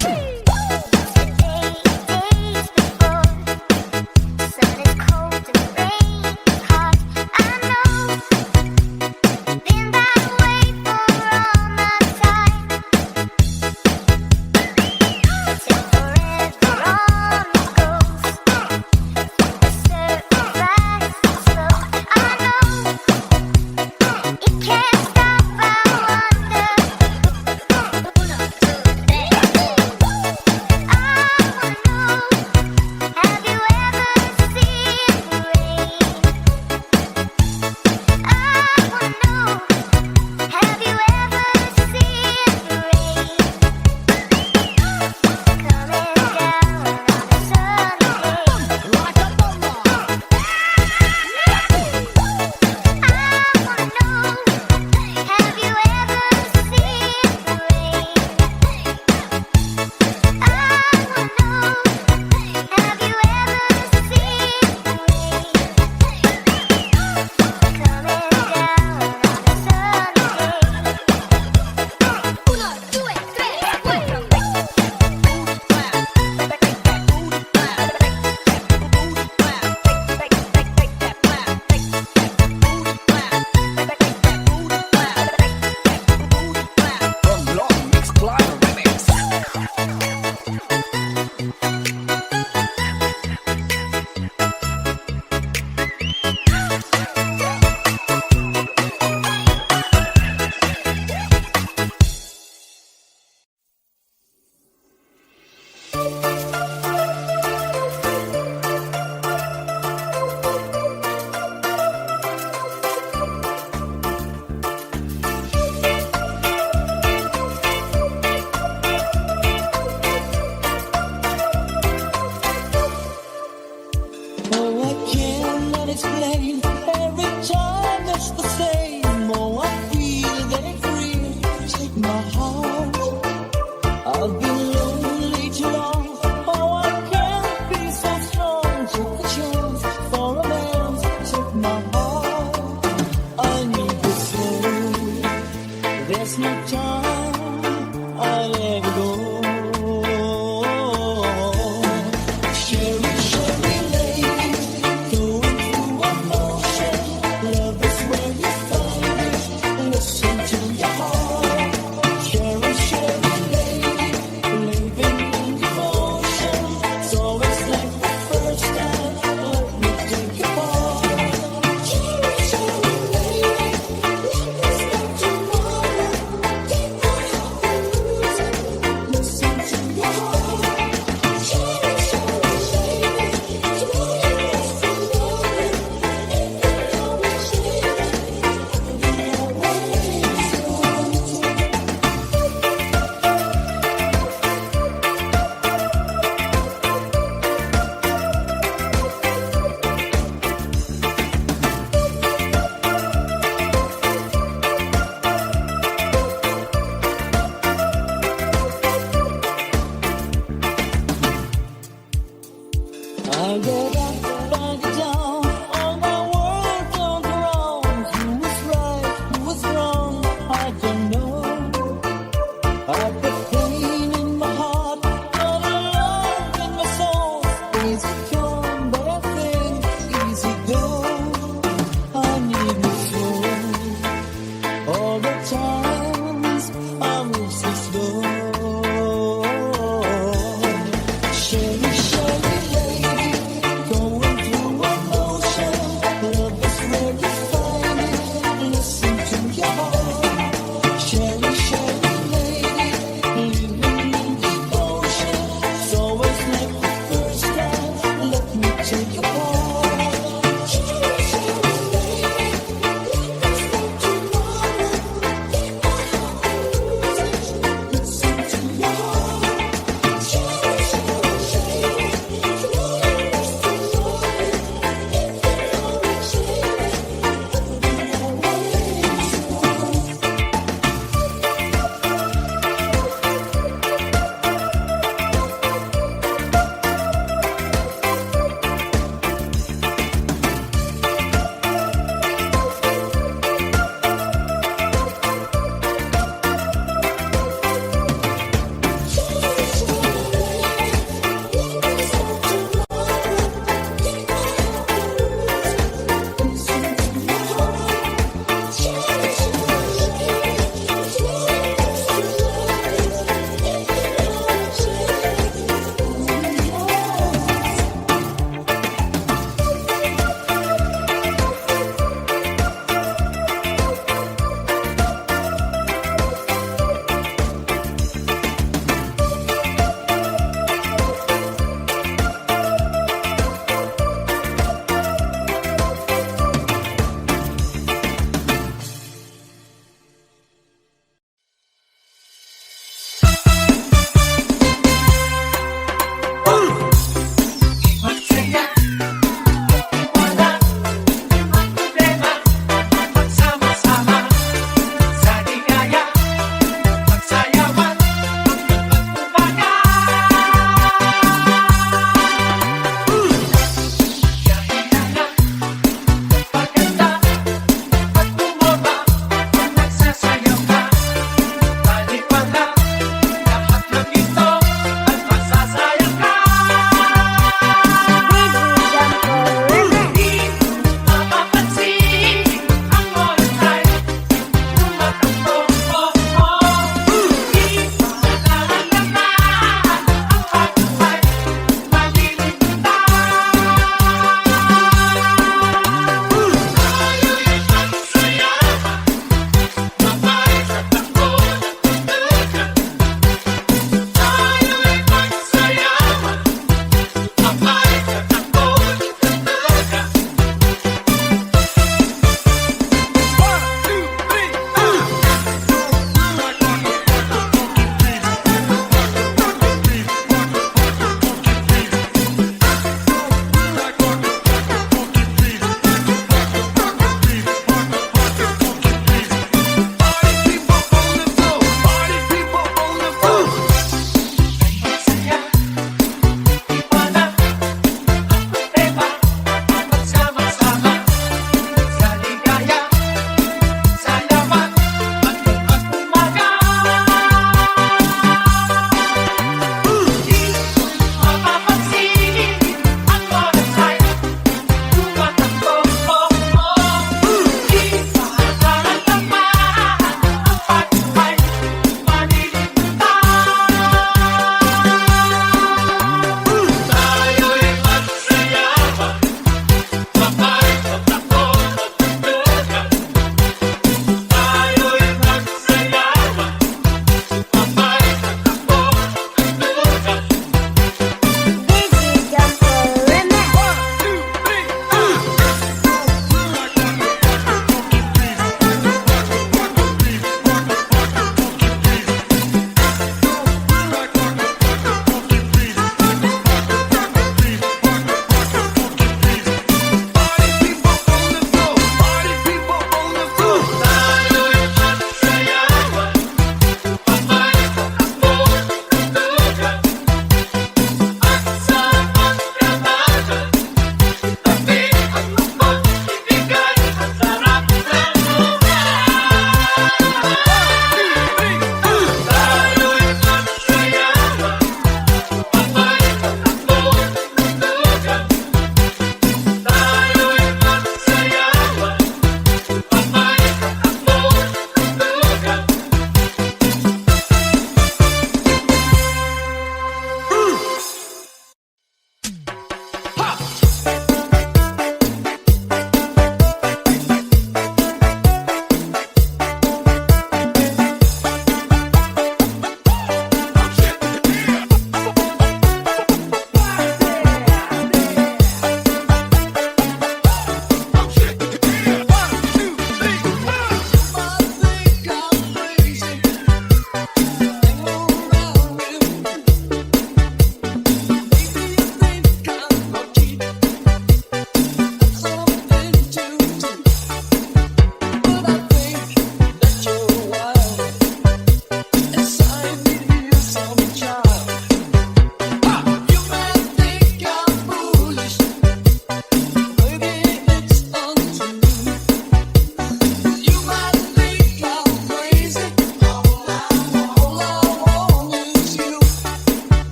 before, sun is cold and rain is hot. I know, been that way for all my time. Till forever on it goes, a certain rise and slow. I know, it can't stop. I wonder. Uno, two, three.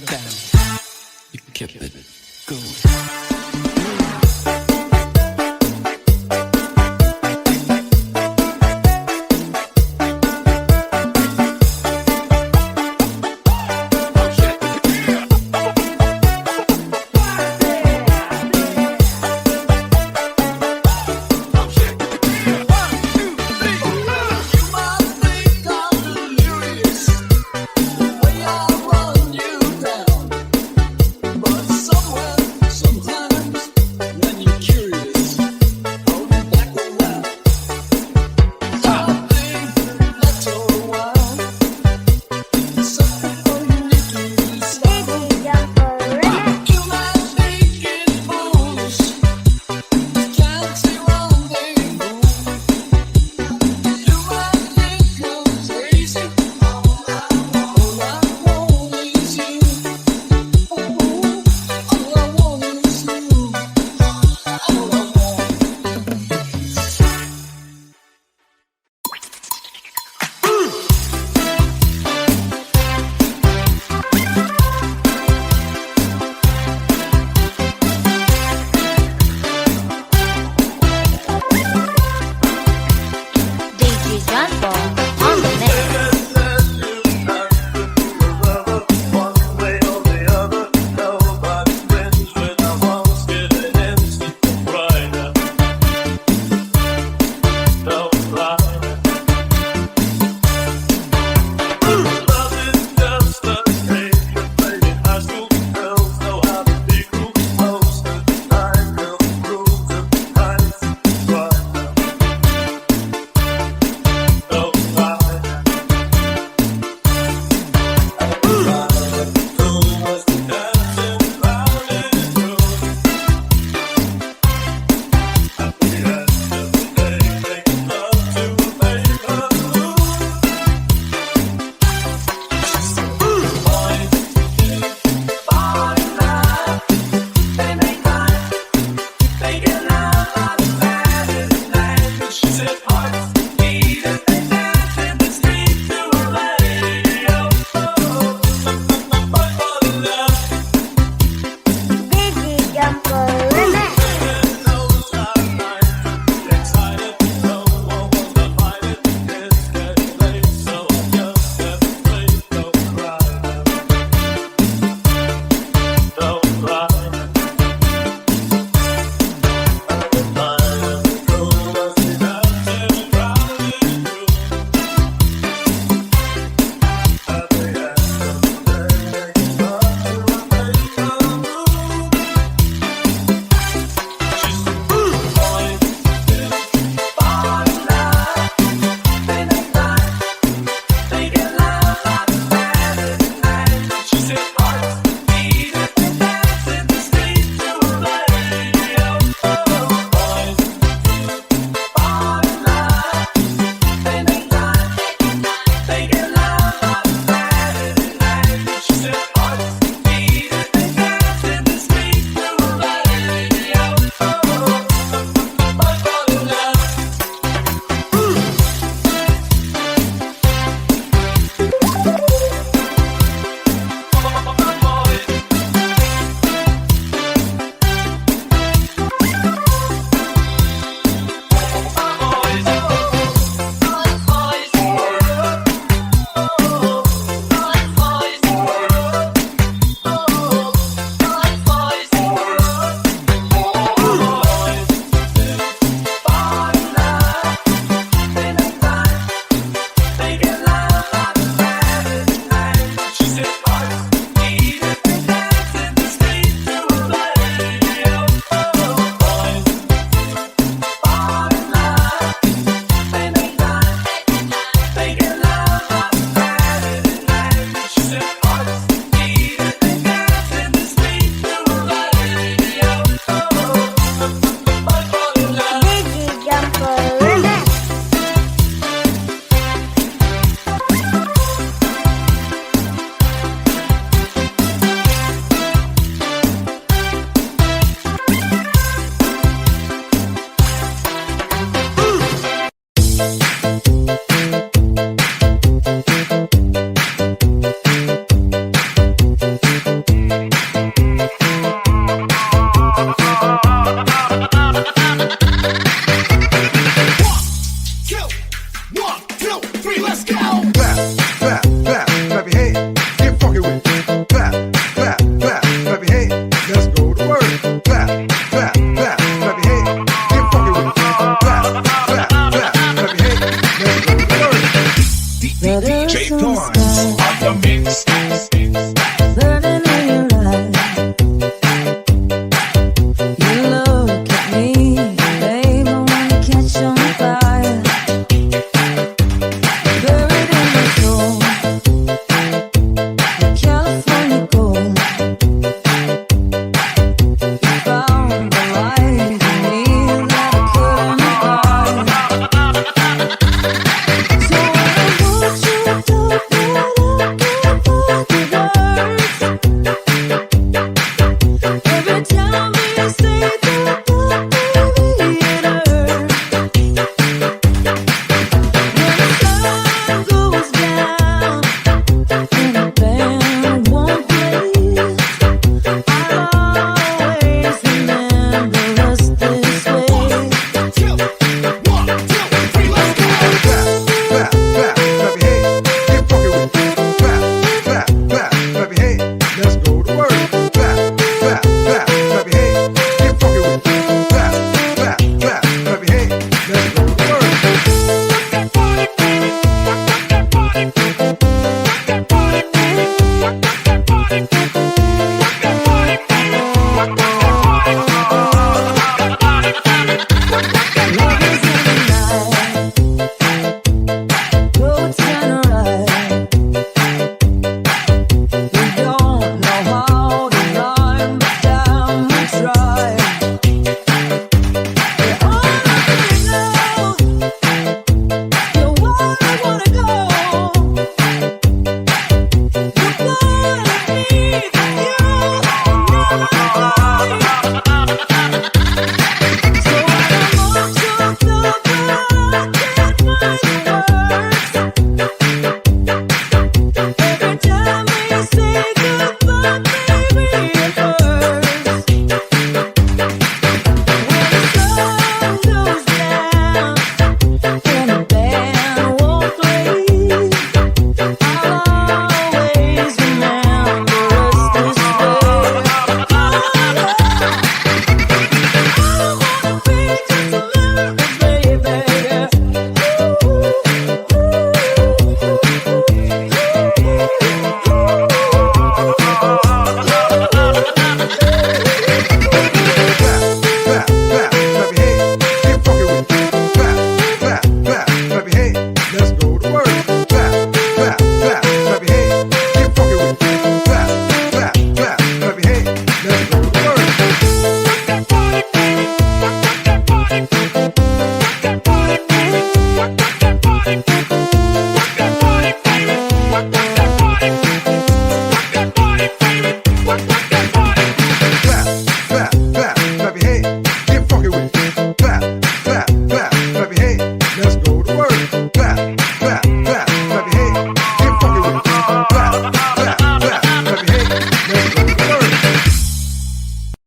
down. You kept it going. Somewhere, sometime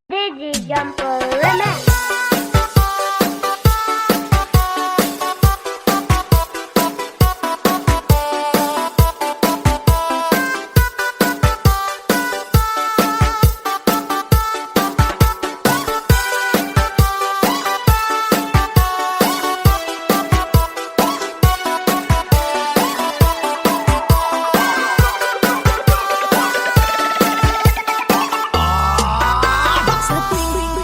Digi Jumper Remix. Sa tuwing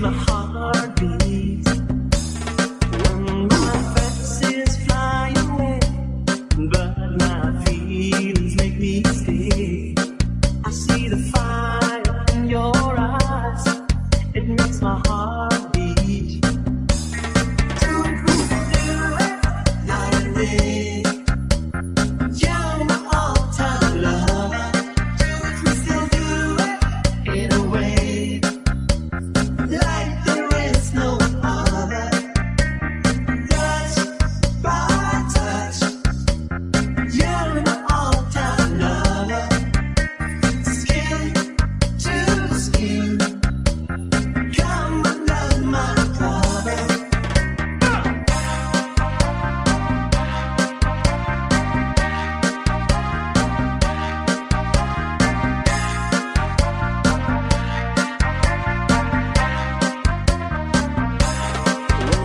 my heart beat. When my fancies fly away, but my feelings make me stay. I see the fire in your eyes, it makes my heart beat. Night and day, you're my all-time lover. We still do it in a way, like there is no other. Touch by touch, you're my all-time lover. Skin to skin, come and love my brother.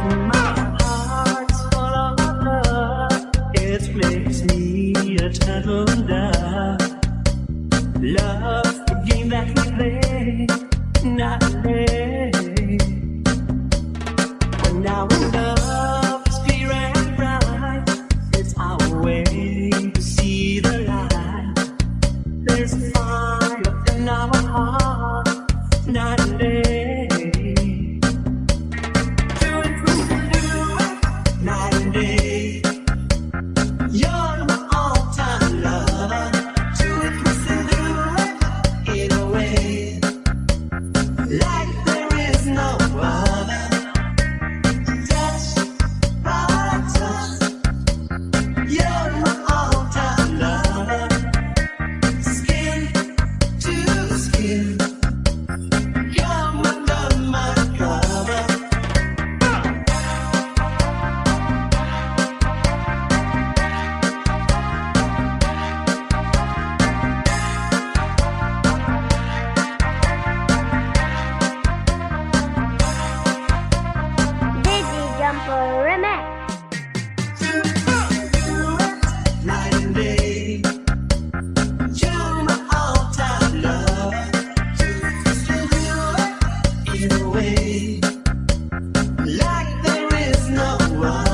When my heart's full of love, it makes me a turtle dove. Love's the game that we play, not play. When our love is pure and bright, it's our way to see the light. There's a fire in our heart, night and day. Do it, night and day. You're my all-time lover. Do it, do it in a way, like there is no other. Touch by touch, you're my all-time lover. Skin to skin, come under my cover. Dizzy Jumper Remix. Night and day, you're my all-time lover. Still do it in a way, like there is no other.